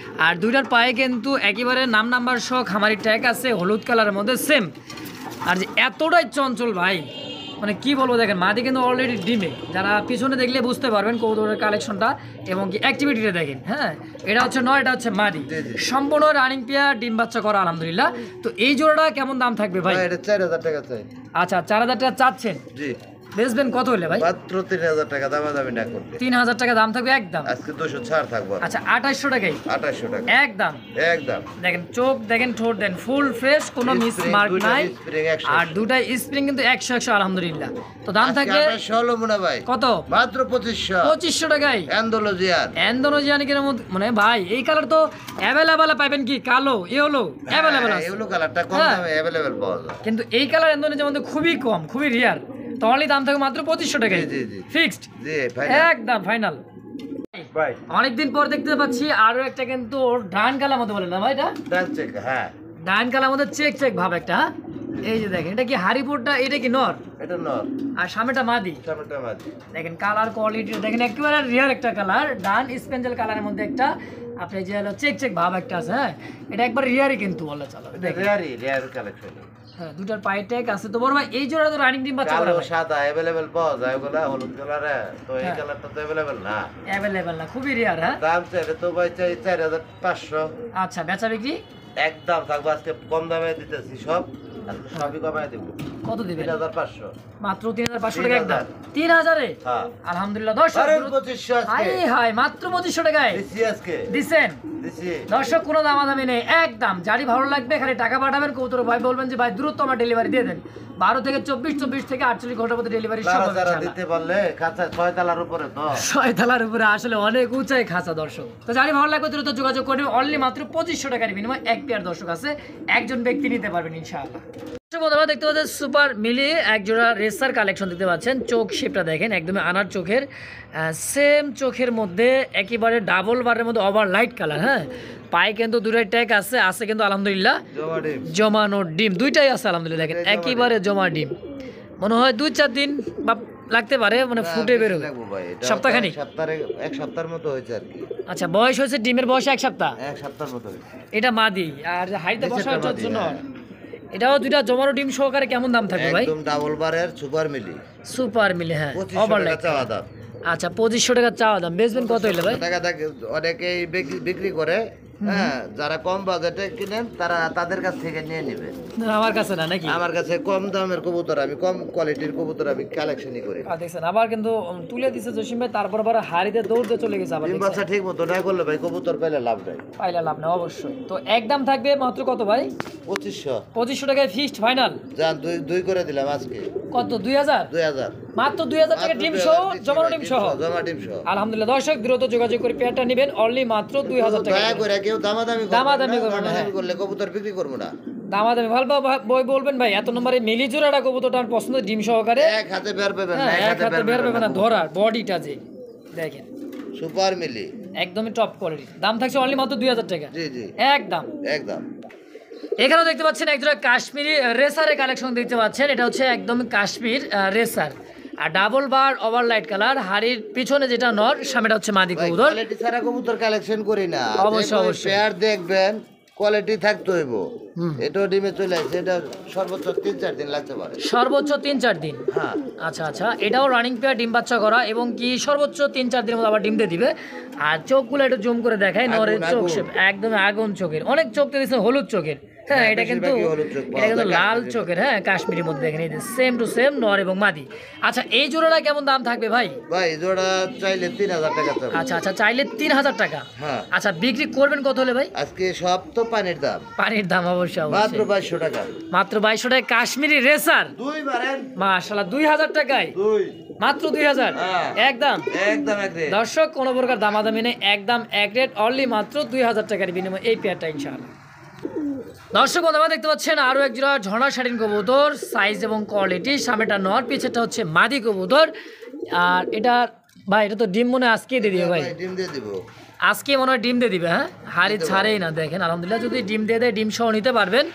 আর দুইটার পায়ে কিন্তু একেবারে নাম্বার সহ খামারি ট্যাগ আছে, হলুদ কালারের মধ্যে সেম। আর যে এতটাই চঞ্চল ভাই, মানে কি বলবো, দেখেন মাদি কিন্তু অলরেডি ডিমে, যারা পিছনে দেখলে বুঝতে পারবেন কবুতরের কালেকশনটা এবং কি অ্যাক্টিভিটিটা দেখেন। হ্যাঁ, এটা হচ্ছে নয়, এটা হচ্ছে মাদি, সম্পূর্ণ রানিং পেয়ার, ডিম বাচ্চা করা আলহামদুলিল্লাহ। তো এই জোড়াটা কেমন দাম থাকবে ভাই? এটা 4000 টাকা চাই। আচ্ছা, 4000 টাকা চাচ্ছেন, জি, বেচবেন কত হলে ভাই? মাত্র 3000 টাকা, দামাদামি না করলে 3000 টাকা দাম থাকবে একদম। আজকে 200 ছাড় থাকবো। আচ্ছা, 2800 টাকাই 2800 টাকা একদম। একদম। দেখেন চোখ দেখেন, ঠোঁট দেন ফুল ফ্রেশ, কোনো মিস মার্ক নাই। আর দুটাই স্প্রিং কিন্তু 100 আলহামদুলিল্লাহ। তো দাম থাকবে 2800 মনে ভাই, কত? মাত্র 2500। 2500 টাকায় অ্যান্ডোলজিয়ান। ইন্দোনেশিয়ানের মধ্যে মানে ভাই এই কালার তো অ্যাভেলেবেল পাবেন, কি কালো ইয়েলো অ্যাভেলেবেল আছে, এগুলো কালারটা কম হ্যাঁ। দামে अवेलेबल পাওয়া যায়, কিন্তু এই কালার ইন্দোনেশিয়ার মধ্যে খুবই কম, খুবই রিয়ার। তো অনলি দাম থাকবে মাত্র 2500 টাকায়, জি, জি। ফিক্সড, জি ভাই, একদম ফাইনাল। ভাই অনেকদিন পর দেখতে পাচ্ছি আরো একটা, কিন্তু ওর ডান কালার মধ্যে বলেন না ভাই, এটা ডান চেক, হ্যাঁ ডান কালার মধ্যে চেক চেক ভাব একটা। হ্যাঁ? এই যে দেখেন, এটা কি হারিপুরটা, এটা কি নর, এটা নর, আর সামনেটা মাদি। সামনেটা মাঝি। দেখেন কালার কোয়ালিটি দেখেন, একেবারে রিয়ার একটা কালার, ডান স্পেঞ্জেল কালারের মধ্যে একটা আপনি যে হলো চেক চেক ভাব একটা আছে। হ্যাঁ, এটা একবার রিয়ারই কিন্তু বলা চলে, দেখেন রেয়ার কালেকশন। হ্যাঁ, দুটার পায়ে ট্যাগ আছে। তো বড় ভাই এই জোড়া তো রানিং ডিম বাচ্চা করা কালো ভাই সাদা अवेलेबल পাওয়া যায়, ওগুলা হলুদ কালারে, তো এই হ্যাঁ। কালারটা তো अवेलेबल না, অ্যাভেলেবেল না, খুবই রিয়ার। হ্যাঁ, দাম চাইলে তো ভাই চাই 4500। আচ্ছা, বেচা বিক্রি একদম থাকবো, আজকে কম দামে দিতেছি সব, আজকে সবই কমায় দেবো। কত দিবেন? 3500 মাত্র 3500 টাকা একদম। 3000-এ? হ্যাঁ আলহামদুলিল্লাহ দর্শক। আরে 2500 আজকে হাই হাই মাত্র 2500 টাকায় দিছি আজকে দিছেন। দিছি দর্শক কোনো দামাদামি নেই একদম। যারই ভালো লাগবে খালি টাকা পাঠাবেন, কবুতর ভাই বলবেন যে ভাই দ্রুত আমার ডেলিভারি দিয়ে দেন। 12 থেকে 24, 24 থেকে 48 ঘন্টার মধ্যে ডেলিভারি সম্ভব যারা ইনশাআল্লাহ। দিতে পারলে কাঁচা 6 তলার উপরে তো 6 তলার উপরে আসলে অনেক উঁচাই খাঁচা দর্শক। তো যারই ভালো লাগবে দ্রুত যোগাযোগ করবেন। অনলি মাত্র 2500 টাকার বিনিময়ে এক পেয়ার দর্শক আছে, একজন ব্যক্তি নিতে পারবেন ইনশাআল্লাহ। বন্ধুরা দেখতে পাচ্ছেন সুপার মিলি এক জোড়া রেসার কালেকশন দেখতে পাচ্ছেন। চোখ শেপটা দেখেন একদমই আনার চোখের, সেম চোখের মধ্যে একেবারে ডাবল বারের মধ্যে ওভার লাইট কালার। হ্যাঁ পায়ে কিন্তু দুটাই ট্যাগ আছে, আছে কিন্তু আলহামদুলিল্লাহ জমানো ডিম দুইটাই আছে আলহামদুলিল্লাহ। দেখেন একেবারে জমা ডিম, মনে হয় 2-4 দিন বা লাগতে পারে মানে ফুটে বেরোবে। সপ্তাহখানিক এক সপ্তাহের মতো হয়েছে আর কি। আচ্ছা বয়স হয়েছে ডিমের বয়স 1 সপ্তাহ, 1 সপ্তাহের মতো হয়েছে। এটা মাদি আর হাইতে বসার জন্য এটাও দুইটা জমানো ডিম সহকারে কেমন দাম থাকবে ভাই? একদম ডাবল বারের সুপার মিলি। সুপার মিলি হ্যাঁ 2500 টাকা চাওয়া দাম। আচ্ছা 2500 টাকা চাওয়া দাম। বেচবেন কত হইলে ভাই? টাকা অনেকেই বিক্রি করে, হ্যাঁ যারা কম বাজেটে কিনেন তারা তাদের কাছ থেকে নিয়ে নেবে। আমার কাছে না নাকি? আমার কাছে কম দামের কবুতর, আমি কম কোয়ালিটির কবুতর আমি কালেকশনই করি। দেখছেন আবার কিন্তু তুলে দিছে জসিম ভাই, তারপর আবার হাড়িতে দৌড়তে চলে গেছে। আবার ডিম বাচ্চা ঠিক মতো না করলে ভাই কবুতর পাইলে লাভ নাই। পাইলে লাভ না অবশ্যই। তো একদম থাকবে মাত্র কত ভাই? 2500। 2500 টাকায় ফিক্সড ফাইনাল। জান দুই করে দিলাম আজকে। কত? 2000 2000 মাত্র 2000 টাকা ডিম সহ, জমানো ডিম সহ। জমা ডিম সহ আলহামদুলিল্লাহ দর্শক দ্রুত যোগাযোগ করে পেয়ারটা নেবেন অনলি মাত্র 2000 টাকা। দয়া করে কেউ দামাদামি করবে না, করলে কবুতর বিক্রি করব না। দামাদামি ভালো বই বলবেন ভাই। এত নম্বরে মিলি জোড়াটা কবুতরটা পছন্দ ডিম সহকারে এক হাতে বের পাবেন না, এক হাতে বের পাবেন না। ধরার বডিটা যে দেখেন সুপার মিলি একদমই টপ কোয়ালিটি। দাম থাকছে অনলি মাত্র 2000 টাকা। জি জি একদম একদম। এখানেও দেখতে পাচ্ছেন একজোড়া কাশ্মীরি রেসারের কালেকশন দেখতে পাচ্ছেন। এটা হচ্ছে একদম কাশ্মীর রেসার আর double bar over light colour. হাড়ির পিছনে যেটা নর, সামনেটা হচ্ছে মাদি কবুতর। কোয়ালিটি ছাড়া কবুতর কালেকশন করি না। অবশ্যই অবশ্যই পেয়ার দেখবেন কোয়ালিটি থাকতে হইব। এটাও ডিমে চলে আসছে, এটা সর্বোচ্চ 3-4 দিন লাগতে পারে। সর্বোচ্চ 3-4 দিন। হ্যাঁ আচ্ছা আচ্ছা এটাও রানিং পেয়ার ডিম বাচ্চা করা এবং কি সর্বোচ্চ 3-4 দিনের মধ্যে আবার ডিম দিয়ে দিবে। আর চোখগুলো একটু জুম করে দেখায়, নরের চোখ একদম আগুন চোখের। অনেক চোখ তো দিচ্ছে হলুদ চোখের। হ্যাঁ এটা কিন্তু লাল চোখের। হ্যাঁ কাশ্মীরের মধ্যে দেখেন সেম টু সেম নর এবং মাদি। আচ্ছা এই জোড়াটা কেমন দাম থাকবে ভাই? ভাই জোড়া চাইলে 3000 টাকা চাই। আচ্ছা আচ্ছা চাইলে 3000 টাকা। হ্যাঁ আচ্ছা বিক্রি করবেন কত হলে ভাই? আজকে সব তো পানির দাম। পানির দাম অবশ্যই মাত্র 2200 টাকা। মাত্র 2200 টাকায় কাশ্মীরি রেসার দুই বারেন মাশাআল্লাহ 2000 টাকায় মাত্র 2000 একদম একদম এক রেট। দর্শক কোনো প্রকার দামাদামি নেই, একদম এক রেট অনলি মাত্র 2000 টাকার বিনিময়ে এই পেয়ারটা ইনশাআল্লাহ। দর্শক বন্ধুরা দেখতে পাচ্ছেন আরো এক জোড়া ঝর্ণা শাড়িন কবুতর, সাইজ এবং কোয়ালিটি। সামনেটা নর, পিছেরটা হচ্ছে মাদি কবুতর। আর এটা ভাই এটা তো ডিম মনে আজকে দিয়ে দিবে ভাই? ডিম দিয়ে দিব আজকে মনে হয় ডিম দিয়ে দিবে। হ্যাঁ হাড়ি ছাড়েই না দেখেন আলহামদুলিল্লাহ। যদি ডিম দিয়ে দেয় ডিম সহ নিতে পারবেন।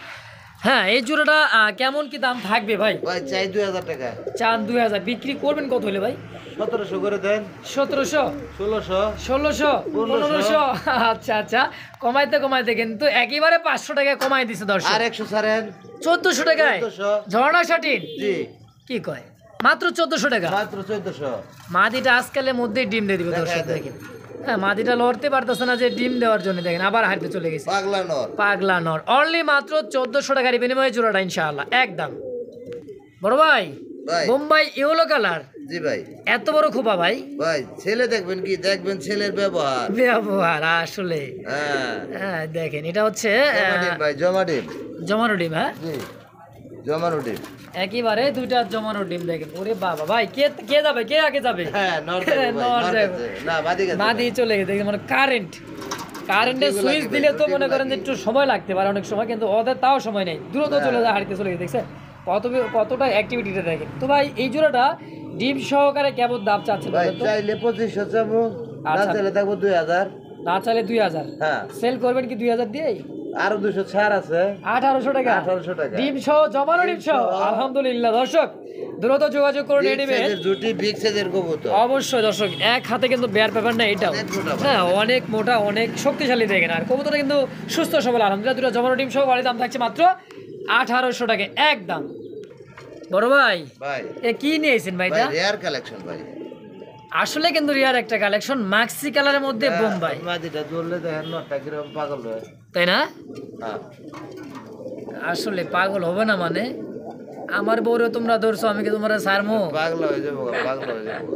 হ্যাঁ এই জোড়াটা কেমন কি দাম থাকবে ভাই? ভাই চাই 2000 টাকা। চান 2000, বিক্রি করবেন কত হলে ভাই? 1700 করে দেন। 1700 1600 1600 1500। আচ্ছা আচ্ছা কমাইতে কমাইতে কিন্তু একেবারে 500 টাকা কমাই দিছে দর্শক। আর 100 ছাড়েন 1400 টাকায় 1400 ঝর্ণা শাটিন। জি কি কয় মাত্র 1400 টাকা। মাত্র 1400। মাদিটা আজকালের মধ্যেই ডিম দিয়ে দিবে দর্শক দেখেন। হ্যাঁ মাদিটা লড়তে পারতেছে না যে ডিম দেওয়ার জন্য, দেখেন আবার হাঁটতে চলে গেছে। পাগলা নর। পাগলা নর অনলি মাত্র 1400 টাকার বিনিময়ে জোড়াটা ইনশাআল্লাহ একদম। বড় ভাই বোম্বাই ইয়েলো কালার। জি ভাই এত বড় খোপা ভাই? ভাই ছেলে দেখবেন কি দেখবেন ছেলের ব্যবহার আসলে। হ্যাঁ হ্যাঁ দেখেন এটা হচ্ছে ভাই জমা ডিম। জমানো ডিম। হ্যাঁ জি জমানো ডিম একেবারে দুইটা জমানো ডিম দেখেন। ওরে বাবা ভাই কে কে যাবে, কে আগে যাবে? হ্যাঁ নর যাবে না বাদি গেছে। মাদি চলে গেছে দেখেন মানে কারেন্টের সুইচ দিলে তো মনে করেন যে একটু সময় লাগতে পারে অনেক সময়, কিন্তু ওদের তাও সময় নেই, দ্রুত চলে যায় হারিতে চলে গেছে। দেখছেন কতটা অ্যাক্টিভিটিটা দেখেন। তো ভাই এই জোড়াটা ডিম সহকারে কেমন দাম চাচ্ছেন? ভাই চাইলে 2500 চাবো, না চাইলে থাকবো 2000। না চাইলে 2000। হ্যাঁ সেল করবেন কি 2000 দিয়ে? আরো 200 ছাড় আছে। 1800 টাকা। 1800 টাকা ডিম সহ জমানো ডিম সহ। আলহামদুলিল্লাহ দর্শক দ্রুত যোগাযোগ করে নিয়ে নেবেন। জুটি বিগ সাইজের কবুতর অবশ্যই দর্শক এক হাতে কিন্তু বেয়ার পেপার না এটাও। হ্যাঁ অনেক মোটা অনেক শক্তিশালী দেখেন। আর কবুতরটা কিন্তু সুস্থ সবল আলহামদুলিল্লাহ। দুটো জমানো ডিম সহ বাড়ির দাম থাকছে মাত্র 1800 টাকা একদম। বড় ভাই এ কি নিয়েছেন ভাই? এটা রেয়ার কালেকশন ভাই। আসলে কিন্তু রিয়ার একটা কালেকশন, মাক্সি কালারের মধ্যে বোম্বাই। মাদিটা ধরলে দেখেন নটা কিরকম পাগল হয়, তাই না? হ্যাঁ আসলে পাগল হবে না মানে আমার বউরে তোমরা ধরছো, আমি কি তোমরা ছাড়মো? পাগলা হয়ে যাবো, পাগলা হয়ে যাবো।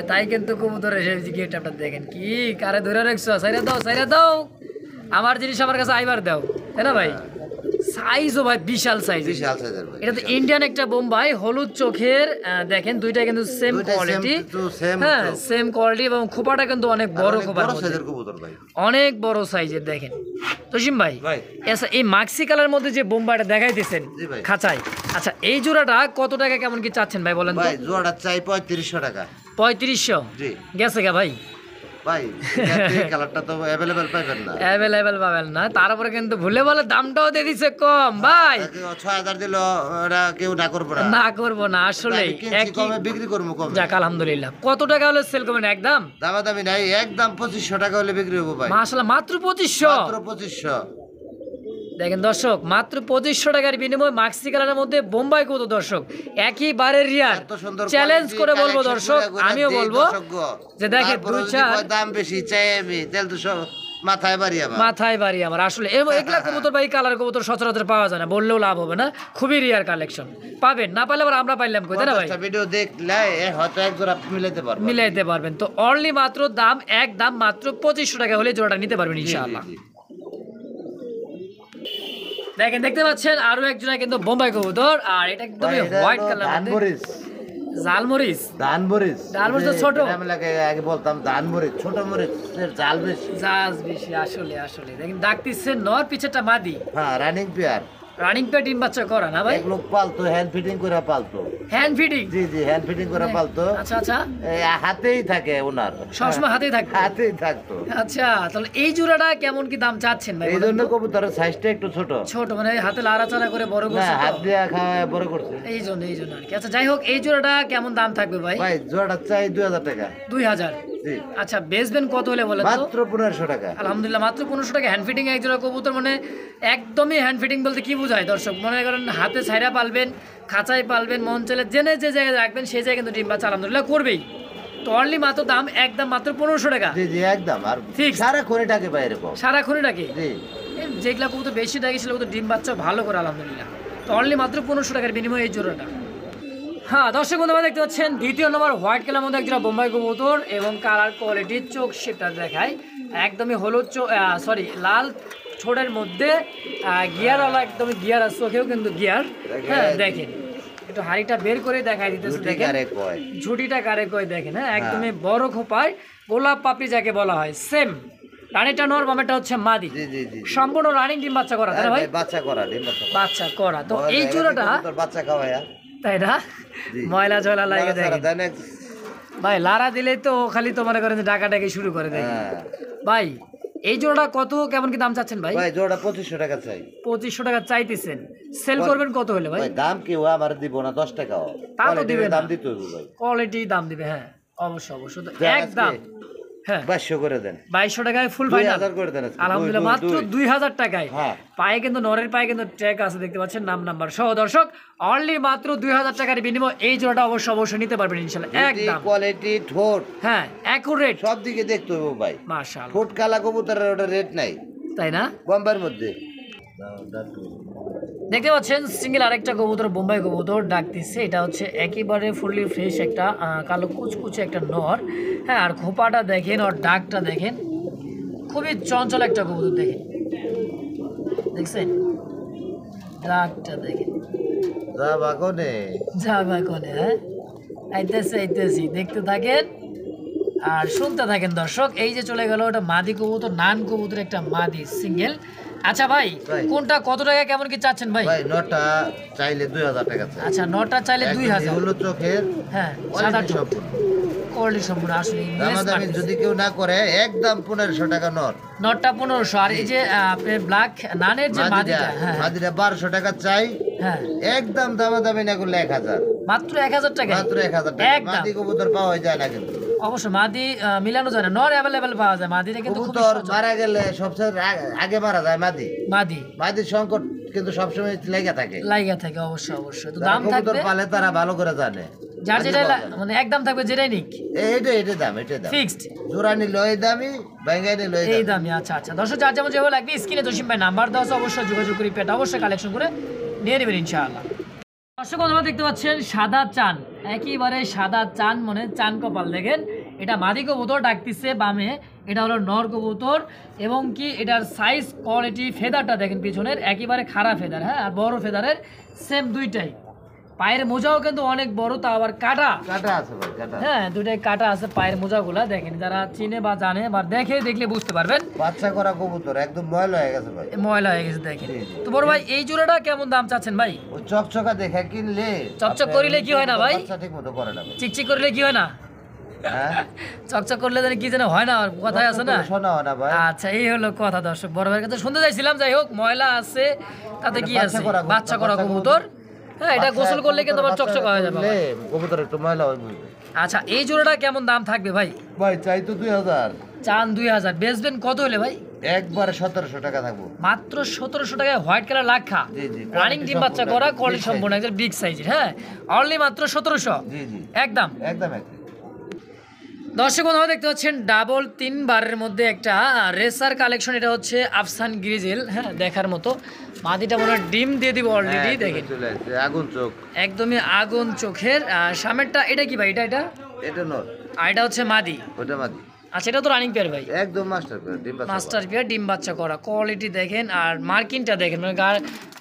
তাই কিন্তু কবুতরের গেটআপটা দেখেন, কি কারে ধরে রাখছো, সাইরা দাও সাইরা দাও, আমার জিনিস আমার কাছে আইবার দাও, তাই না ভাই? সাইজও ভাই বিশাল সাইজ, বিশাল সাইজের ভাই। এটা তো ইন্ডিয়ান একটা বোম্বাই, হলুদ চোখের, দেখেন দুইটা কিন্তু সেম কোয়ালিটি, হ্যাঁ সেম কোয়ালিটি, এবং খোপাটা কিন্তু অনেক বড় খোপা, বড় সাইজের কবুতর ভাই, অনেক বড় সাইজের। দেখেন তসিম ভাই, আচ্ছা এই মাক্সি কালার মধ্যে যে বোম্বাইটা দেখাইতেছেন খাঁচায়, আচ্ছা এই জোড়াটা কত টাকা কেমন কি চাচ্ছেন ভাই বলেন তো? ভাই জোড়াটা চাই 3500 টাকা। 3500? জি। গেছে গা ভাই? ভাই এই কালারটা তো अवेलेबल পাবেন না, অ্যাভেলেবল পাবেন না, তারপরে কিন্তু ভুলে বলে দামটাও দিয়ে দিছে কম ভাই। 6000 দিল ওরা কেউ না করবে না, না করব না আসলে, একই কমে বিক্রি করব কমে। যাক আলহামদুলিল্লাহ। কত টাকা হলে সেল করবেন? একদম দামাদামি নাই, একদম 2500 টাকা হলে বিক্রি হবে ভাই। মাশাআল্লাহ, মাত্র 2500? মাত্র 2500। দেখেন দর্শক, মাত্র 2500 টাকার বিনিময়ে মাক্সি কালারের মধ্যে বোম্বাই কত দর্শক, একইবারে রিয়ার চ্যালেঞ্জ করে বলবো দর্শক, আমিও বলবো যে দেখেন দুই চার দাম বেশি চাই আমি, তেল তো সব মাথায় বাড়ি আমার, মাথায় বাড়ি আমার। আসলে এগুলা কবুতর ভাই, কালার কবুতর সচরাচর পাওয়া যায় না, বললেও লাভ হবে না, খুবই রিয়ার কালেকশন। পাবেন না পাইলে আবার আমরা পাইলাম কই, তাই না ভাই? ভিডিও দেখলে হয়তো এক জোড়া মিলাইতে পারবেন, মিলাইতে পারবেন। তো অনলি মাত্র দাম একদম মাত্র 2500 টাকা হলে জোড়াটা নিতে পারবেন ইনশাআল্লাহ। দেখেন দেখতে পাচ্ছেন আরো একজোড়া কিন্তু বোম্বাই কবুতর, আর এটা একদমই হোয়াইট কালার, ধানমরিচ, জালমরিচ। ধানমরিচ, ধানমরিচ তো ছোট, আমি আগে বলতাম ধানমরিচ, ছোট মরিচ জাল বেশি, জাজ বেশি। আসলে আসলে দেখেন ডাকতেছে নর, পিছেটা মাদি, হ্যাঁ রানিং পেয়ার, রানিং পে ডিম বাচ্চা করা না ভাই? এক লোক পালতো, হ্যান্ড ফিটিং করে পালতো। Hand feeding? জি জি, হ্যান্ড ফিটিং করে পালতো। আচ্ছা আচ্ছা, হাতেই থাকে ওনার, সবসময় হাতেই থাকতো? হাতেই থাকতো। আচ্ছা, তাহলে এই জোড়াটা কেমন কি দাম চাচ্ছেন ভাই? এই জন্য কবুতরের সাইজটা একটু ছোট, ছোট মানে হাতে লাড়াচাড়া করে বড় করছে, হাত দিয়ে খাওয়ায় বড় করছে, এই জন্য আর কি। আচ্ছা যাই হোক, এই জোড়াটা কেমন দাম থাকবে ভাই? ভাই জোড়াটা চাই 2000 টাকা। 2000? জি। আচ্ছা বেচবেন কত হলে বলেন তো? মাত্র 1500 টাকা। আলহামদুলিল্লাহ, মাত্র 1500 টাকা হ্যান্ড ফিটিং এক জোড়া কবুতর। মানে একদমই হ্যান্ড ফিটিং বলতে কি বোঝায় দর্শক? মনে করেন হাতে ছাইরা পালবেন, খাঁচায় পালবেন, মন চলে জেনে যে জায়গায় রাখবেন সেই জায়গায় কিন্তু ডিম বাচ্চা আলহামদুলিল্লাহ করবেই। তো অনলি মাত্র দাম একদম মাত্র 1500 টাকা। জি জি একদম, আর ফিক্স সারাক্ষণই টাকে বাইরে পাও, সারাক্ষণই ডাকে। জি, যেগুলা কবুতর বেশি ডাকে সেগুলো কবুতর ডিম বাচ্চা ভালো করে আলহামদুলিল্লাহ। তো অনলি মাত্র 1500 টাকার বিনিময়ে এই জোড়াটা। হ্যাঁ দর্শক বন্ধুরা দেখতে পাচ্ছেন দ্বিতীয় নম্বর হোয়াইট কালার মধ্যে একজোড়া বোম্বাই কবুতর, এবং কালার কোয়ালিটির চোখ শেপটা দেখায় একদমই হলুদ সরি লাল ছোটের মধ্যে গিয়ারওয়ালা, একদমই গিয়ার আর চোখেও কিন্তু গিয়ার। হ্যাঁ দেখেন একটু হাড়িটা বের করে দেখাই দিতেছে, দেখেন ঝুটিটা কারে কয় দেখেন। হ্যাঁ একদমই বড় খোপায় গোলাপ পাপড়ি যাকে বলা হয়, সেম রানিটা নর, বামেটা হচ্ছে মাদি, সম্পূর্ণ রানিং ডিম বাচ্চা করা, তাই না ভাই? বাচ্চা করা, ডিম বাচ্চা করা। তো এই জোড়াটা বাচ্চা খাওয়ায়া, তাই না? ময়লা ঝয়লা লাগে দেখেন ভাই, লারা দিলেই তো খালি তো মনে করেন ডাকাডাকি শুরু করে দেয় ভাই। এই জোড়াটা কত কেমন কি দাম চাচ্ছেন ভাই? ভাই জোড়া 2500 টাকা চাই। 2500 টাকা চাইতেছেন, সেল করবেন কত হলে ভাই? দাম কি ও আমার দিব না 10 টাকাও, তা তো দিবেন, দাম দিতে হবে ভাই, কোয়ালিটি দাম দিবে। হ্যাঁ অবশ্যই অবশ্যই, একদম হ্যাঁ 2200 করে দেন, 2200 টাকায় ফুল ফাইনাল করে দেন আলহামদুলিল্লাহ, মাত্র 2000 টাকায়। পায়ে কিন্তু নরের পায়ে কিন্তু ট্র্যাক আছে দেখতে পাচ্ছেন, নাম নাম্বার সহ দর্শক। অনলি মাত্র 2000 টাকার বিনিময়ে এই জোড়াটা অবশ্যই নিতে পারবেন ইনশাআল্লাহ। একদম কোয়ালিটি, ঠোঁট, হ্যাঁ অ্যাকুরেট সব দিকে দেখতে হবে ভাই, মাশাআল্লাহ। ঠোঁট কালা কবুতরের ওটা রেট নাই, তাই না? বোম্বাইয়ের মধ্যে দেখতে পাচ্ছেন সিঙ্গেল আরেকটা কবুতর বোম্বাই কবুতর ডাকতেছে, এটা হচ্ছে একেবারে ফুললি ফ্রেশ একটা কালো কুচকুচে একটা নর। হ্যাঁ আর খোপাটা দেখেন, আর ডাকটা দেখেন, খুবই চঞ্চল একটা কবুতর দেখেন, দেখছেন ডাকটা দেখেন, যা বাগনে হ্যাঁ আইতেছি দেখতে থাকেন আর শুনতে থাকেন দর্শক। এই যে চলে গেল ওটা মাদি কবুতর, নান কবুতর একটা মাদি সিঙ্গেল। আচ্ছা ভাই কোনটা কত টাকা কেমন কি চাচ্ছেন ভাই? ভাই নটা চাইলে 2000 টাকা চাই। আচ্ছা নটা চাইলে 2000, হলো চোখের, হ্যাঁ সাদা চোখ, কোয়ালিটি সম্পূর্ণ। আসলে দামাদামি যদি কেউ না করে একদম 1500 টাকা নর, নটটা 1500। আর এই যে আপনার ব্ল্যাক নানের যে মাদিটা, হ্যাঁ মাদিটা 1200 টাকা চাই, হ্যাঁ একদম দামাদামি না করলে 1000, মাত্র 1000 টাকা, মাত্র 1000 টাকা। মাদি কবুতর পাওয়া যায় না কিন্তু, অবশ্য মাদি মিলানো যায় না, নর অ্যাভেলেবেল পাওয়া যায়, মাদিটা কিন্তু খুব কবুতর মারা গেলে সবচেয়ে আগে মারা যায় মাদি, মাদির সংকট কিন্তু সবসময় লাগা থাকে অবশ্যই। তো দাম থাকবে, কবুতর পালে তারা ভালো করে জানে, যার যেটা মানে একদম থাকবে যেটাই নিক, এইটা দাম ফিক্সড, জোড়া নিলে ওই দামি, ভাঙাই নিলে এই দামি। আচ্ছা দর্শক যার যেমন যেভাবে লাগবে স্ক্রিনে জসিম ভাই নাম্বার দেওয়া আছে, অবশ্যই যোগাযোগ করে পেটা অবশ্যই কালেকশন করে নিয়ে নেবেন ইনশাআল্লাহ। দর্শক বন্ধুরা দেখতে পাচ্ছেন সাদা চান, একেবারে সাদা চান, মানে চান কপাল। দেখেন এটা মাদি কবুতর ডাকতেছে বামে, এটা হলো নর কবুতর এবং কি এটার সাইজ কোয়ালিটি ফেদারটা দেখেন পিছনের একেবারে খারাপ ফেদার, হ্যাঁ, আর বড় ফেদারের সেম দুইটাই। পায়ের মোজাও কিন্তু অনেক বড়, তা আবার কাটা আছে ভাই, কাটা। হ্যাঁ, দুইটাই কাটা আছে পায়ের মোজাগুলা। দেখেন যারা চিনে বা জানে বা দেখলে বুঝতে পারবেন। বাচ্চা করা কবুতর একদম ময়লা হয়ে গেছে ভাই, ময়লা হয়ে গেছে। দেখেন তো বড় ভাই এই জোড়াটা কেমন দাম চাচ্ছেন ভাই? ও চকচকা দেখে কিনলে চকচক করিলে কি হয় না ভাই? বাচ্চা ঠিক মতো করে না ভাই। চিকচিক করলে কি হয় না? হ্যাঁ, চকচক করলে জানি কি যেন হয় না, কথায় আছে না? শোনা হয় না ভাই। আচ্ছা, এই হলো কথা। দর্শক বড় ভাইয়ের কাছে শুনতে চাইছিলাম। যাই হোক, ময়লা আছে তাতে কি আছে, বাচ্চা করা কবুতর। হ্যাঁ, এটা গোসল করলে কিন্তু আবার চকচক হয়ে যাবে। কবুতর একটু ময়লা হয়ে যাবে। আচ্ছা, এই জোড়াটা কেমন দাম থাকবে ভাই? ভাই চাই তো 2000। চান 2000, বেচবেন কত হলে ভাই? একবারে 1700 টাকা থাকবো। মাত্র 1700 টাকায় হোয়াইট কালার লাখা, জি জি, রানিং ডিম বাচ্চা করা, কোয়ালিটি সম্পূর্ণ, একদম বিগ সাইজের। হ্যাঁ, অনলি মাত্র 1700। জি জি, একদম একদম। দর্শক বন্ধুরা দেখতে পাচ্ছেন ডাবল 3 বারের মধ্যে একটা রেসার কালেকশন। এটা হচ্ছে আফসান গ্রিজেল, হ্যাঁ, দেখার মতো। মাদিটা মনে হয় ডিম দিয়ে দিব অলরেডি। দেখেন আগুন চোখ, একদমই আগুন চোখের। সামনেরটা এটা কি ভাই? এটা এটা নর, আর এটা হচ্ছে মাদি। ওটা মাদি। আচ্ছা, এটা তো রানিং পেয়ার ভাই, একদম মাস্টার পেয়ার, ডিম বাচ্চা মাস্টার পেয়ার, ডিম বাচ্চা করা। কোয়ালিটি দেখেন আর মার্কিংটা দেখেন, মানে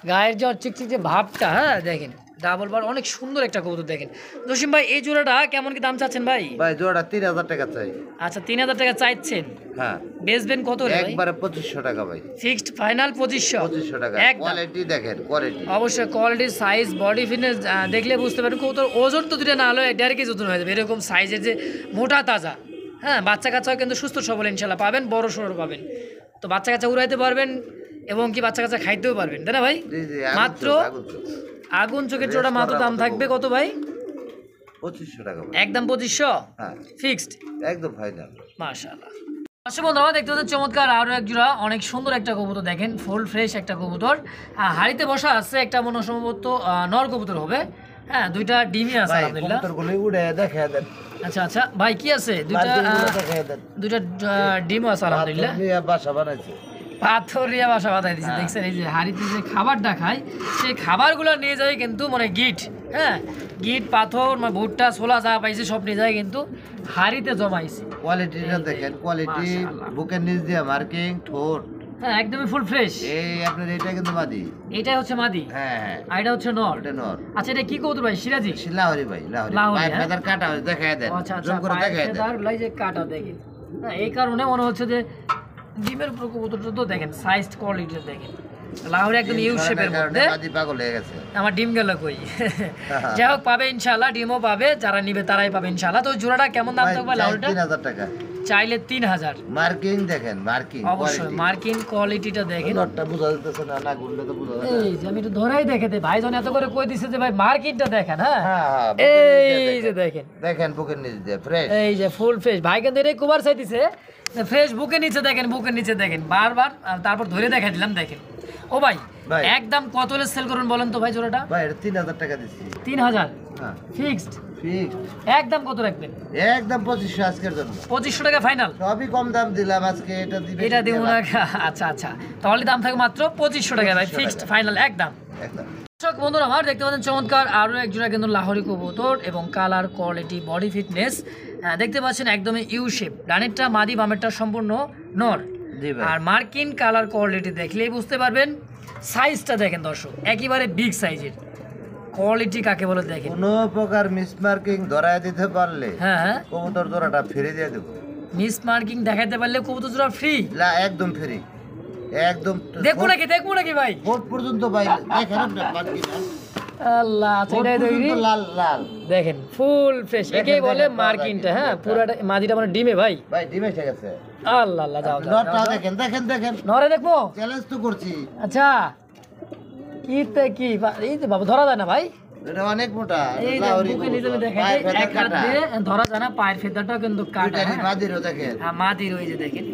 গায়ের যে চিকচিক যে ভাবটা, হ্যাঁ দেখেন, ডাবল বার, অনেক সুন্দর একটা কবুতর। দেখেন জসিম ভাই এই জোড়াটা কেমন কি দাম চাচ্ছেন ভাই? ভাই জোড়া 3000 টাকা চাই। আচ্ছা, 3000 টাকা চাইছেন। হ্যাঁ, বেচবেন কত রে ভাই? একবারে 2500 টাকা ভাই, ফিক্সড ফাইনাল 2500 টাকা। কোয়ালিটি দেখেন, কোয়ালিটি অবশ্যই কোয়ালিটি, সাইজ, বডি ফিটনেস দেখলে বুঝতে পারবেন। কবুতর ওজন তো দুটো না হলে 1.5 কেজি ওজন হয়ে যাবে, এরকম সাইজের যে মোটা তাজা। হ্যাঁ, বাচ্চা কাচ্চাও কিন্তু সুস্থ সবল ইনশাল্লাহ পাবেন, বড় সড়ো পাবেন। তো বাচ্চা কাচ্চা উড়াইতে পারবেন এবং কি বাচ্চা কাচ্চা খাইতেও পারবেন, তাই না ভাই? মাত্র আগুন চোখের জোড়া মাত্র দাম থাকবে কত ভাই? 2500 টাকা, একদম 2500। হ্যাঁ, ফিক্সড, একদম ফাইনাল। মাশাআল্লাহ। দর্শক বন্ধুরা দেখতে পাচ্ছেন চমৎকার আরো এক জোড়া অনেক সুন্দর একটা কবুতর। দেখেন ফুল ফ্রেশ একটা কবুতর, হাড়িতে বসা আছে। একটা মনে সম্ভবত নর কবুতর হবে। হ্যাঁ, দুইটা ডিমই আছে আলহামদুলিল্লাহ। কবুতরগুলো উড়ে দেখা দেন। আচ্ছা আচ্ছা ভাই, কি আছে? দুইটা ডিমও আছে আলহামদুলিল্লাহ। বাসা বানাইছে, পাথরিয়া বাসা বাঁধাই দিচ্ছে। দেখছেন এই যে হাড়িতে যে খাবারটা খায়, সেই খাবারগুলো নিয়ে যায় কিন্তু, মানে গিট, হ্যাঁ, গিট, পাথর, মানে ভুট্টা, ছোলা যা পাইছে সব নিয়ে যায় কিন্তু হাড়িতে জমাইছে। কোয়ালিটিটা দেখেন, কোয়ালিটি, বুকের নিচ দিয়ে মার্কিং, ঠোঁট, হ্যাঁ, একদমই ফুল ফ্রেশ। এই আপনার এটা কিন্তু মাদি, এটাই হচ্ছে মাদি। হ্যাঁ হ্যাঁ, আর এটা হচ্ছে নর। এটা নর। আচ্ছা, এটা কি কবুতর ভাই? সিরাজি? লাহোরি ভাই, লাহোরি। লাহোরি, পায়ের ফেদার কাটা দেখায় দেন, আচ্ছা আচ্ছা, জুম করে দেখায় দেন। পায়ের ফেদার যে কাটা দেখেন, হ্যাঁ, এই কারণে মনে হচ্ছে যে ডিমের উপর কবুতরটা তো দেখেন, সাইজ কোয়ালিটি দেখেন। লাহোরি একদম ইউ শেপের মধ্যে। মাদি পাগল হয়ে গেছে। আমার ডিম গেল কই? যাই হোক, পাবে ইনশাআল্লাহ, ডিমও পাবে, যারা নিবে তারাই পাবে ইনশাআল্লাহ। তো জোড়াটা কেমন দাম থাকবে লাহোরিটা? 3000 টাকা। চাইলে 3000। মার্কিং দেখেন, মার্কিং, অবশ্যই মার্কিং কোয়ালিটিটা দেখেন। নটটা বোঝা যাচ্ছে না, না গুনলে তো বোঝা যাচ্ছে। এই যে আমি একটু ধরাই দেখাতে, ভাইজন এত করে কই দিছে যে ভাই মার্কিংটা দেখেন। হ্যাঁ, হ্যাঁ, এই যে দেখেন, দেখেন বুকের নিচ দিয়ে ফ্রেশ, এই যে ফুল ফ্রেশ। ভাই কিন্তু এটাই কুবার চাইতেছে ফ্রেশ, বুকের নিচে দেখেন, বুকের নিচে দেখেন বারবার, তারপর ধরে দেখাই দিলাম। দেখেন ও ভাই, একদম কত হলে সেল করুন বলেন তো ভাই জোড়াটা? ভাই এটা 3000 টাকা দিচ্ছি। 3000? হ্যাঁ, ফিক্সড। ফিক্সড, একদম কত রাখবেন? একদম 2500 আজকের জন্য। 2500 টাকা ফাইনাল। সবই কম দাম দিলাম আজকে, এটা দিবেন, এটা দিব না। আচ্ছা আচ্ছা, তাহলে দাম থাকবে মাত্র 2500 টাকা ভাই, ফিক্সড ফাইনাল একদম। একদম। দর্শক বন্ধুরা আমার দেখতে পাচ্ছেন চমৎকার আরো এক জোড়া কিন্তু লাহোরি কবুতর এবং কালার, কোয়ালিটি, বডি ফিটনেস দেখতে পাচ্ছেন একদমই ইউ শেপ। ডানেরটা মাদি, বামেরটা সম্পূর্ণ নর। আর মার্কিন কালার কোয়ালিটি দেখলেই বুঝতে পারবেন। সাইজটা দেখেন দর্শক, একেবারে বিগ সাইজের। কোয়ালিটি কাকে বলে দেখেন, কোনো প্রকার মিস মার্কিং ধরায় দিতে পারলে, হ্যাঁ হ্যাঁ, কবুতর জোড়াটা ফ্রি দিয়ে দেব। মিস মার্কিং দেখাতে পারলে কবুতর জোড়া ফ্রি, না একদম ফ্রি, একদম। দেখবো নাকি ভাই? ভোট পর্যন্ত ভাই দেখেন আপনি মার্কিং, আল্লাহ, আচ্ছা এটাই তৈরি, লাল লাল দেখেন ফুল ফ্রেশ, একেই বলে মার্কিংটা। হ্যাঁ, পুরাটা মাদিটা মানে ডিমে ভাই, ভাই ডিমে ঠিক আছে। আল্লাহ আল্লাহ, যাও নটটা দেখেন, দেখেন দেখেন, নরে দেখবো, চ্যালেঞ্জ তো করছি। আচ্ছা কি এই তো বাবু ধরা যায় না ভাই, এটা অনেক মোটা, এই যে বুকে নিচে দেখেন, এক হাত দিয়ে ধরা যায় না, পায়ের ফেদারটাও কিন্তু কাটা। মাদিরও দেখেন, হ্যাঁ মাদির ওই যে দেখেন,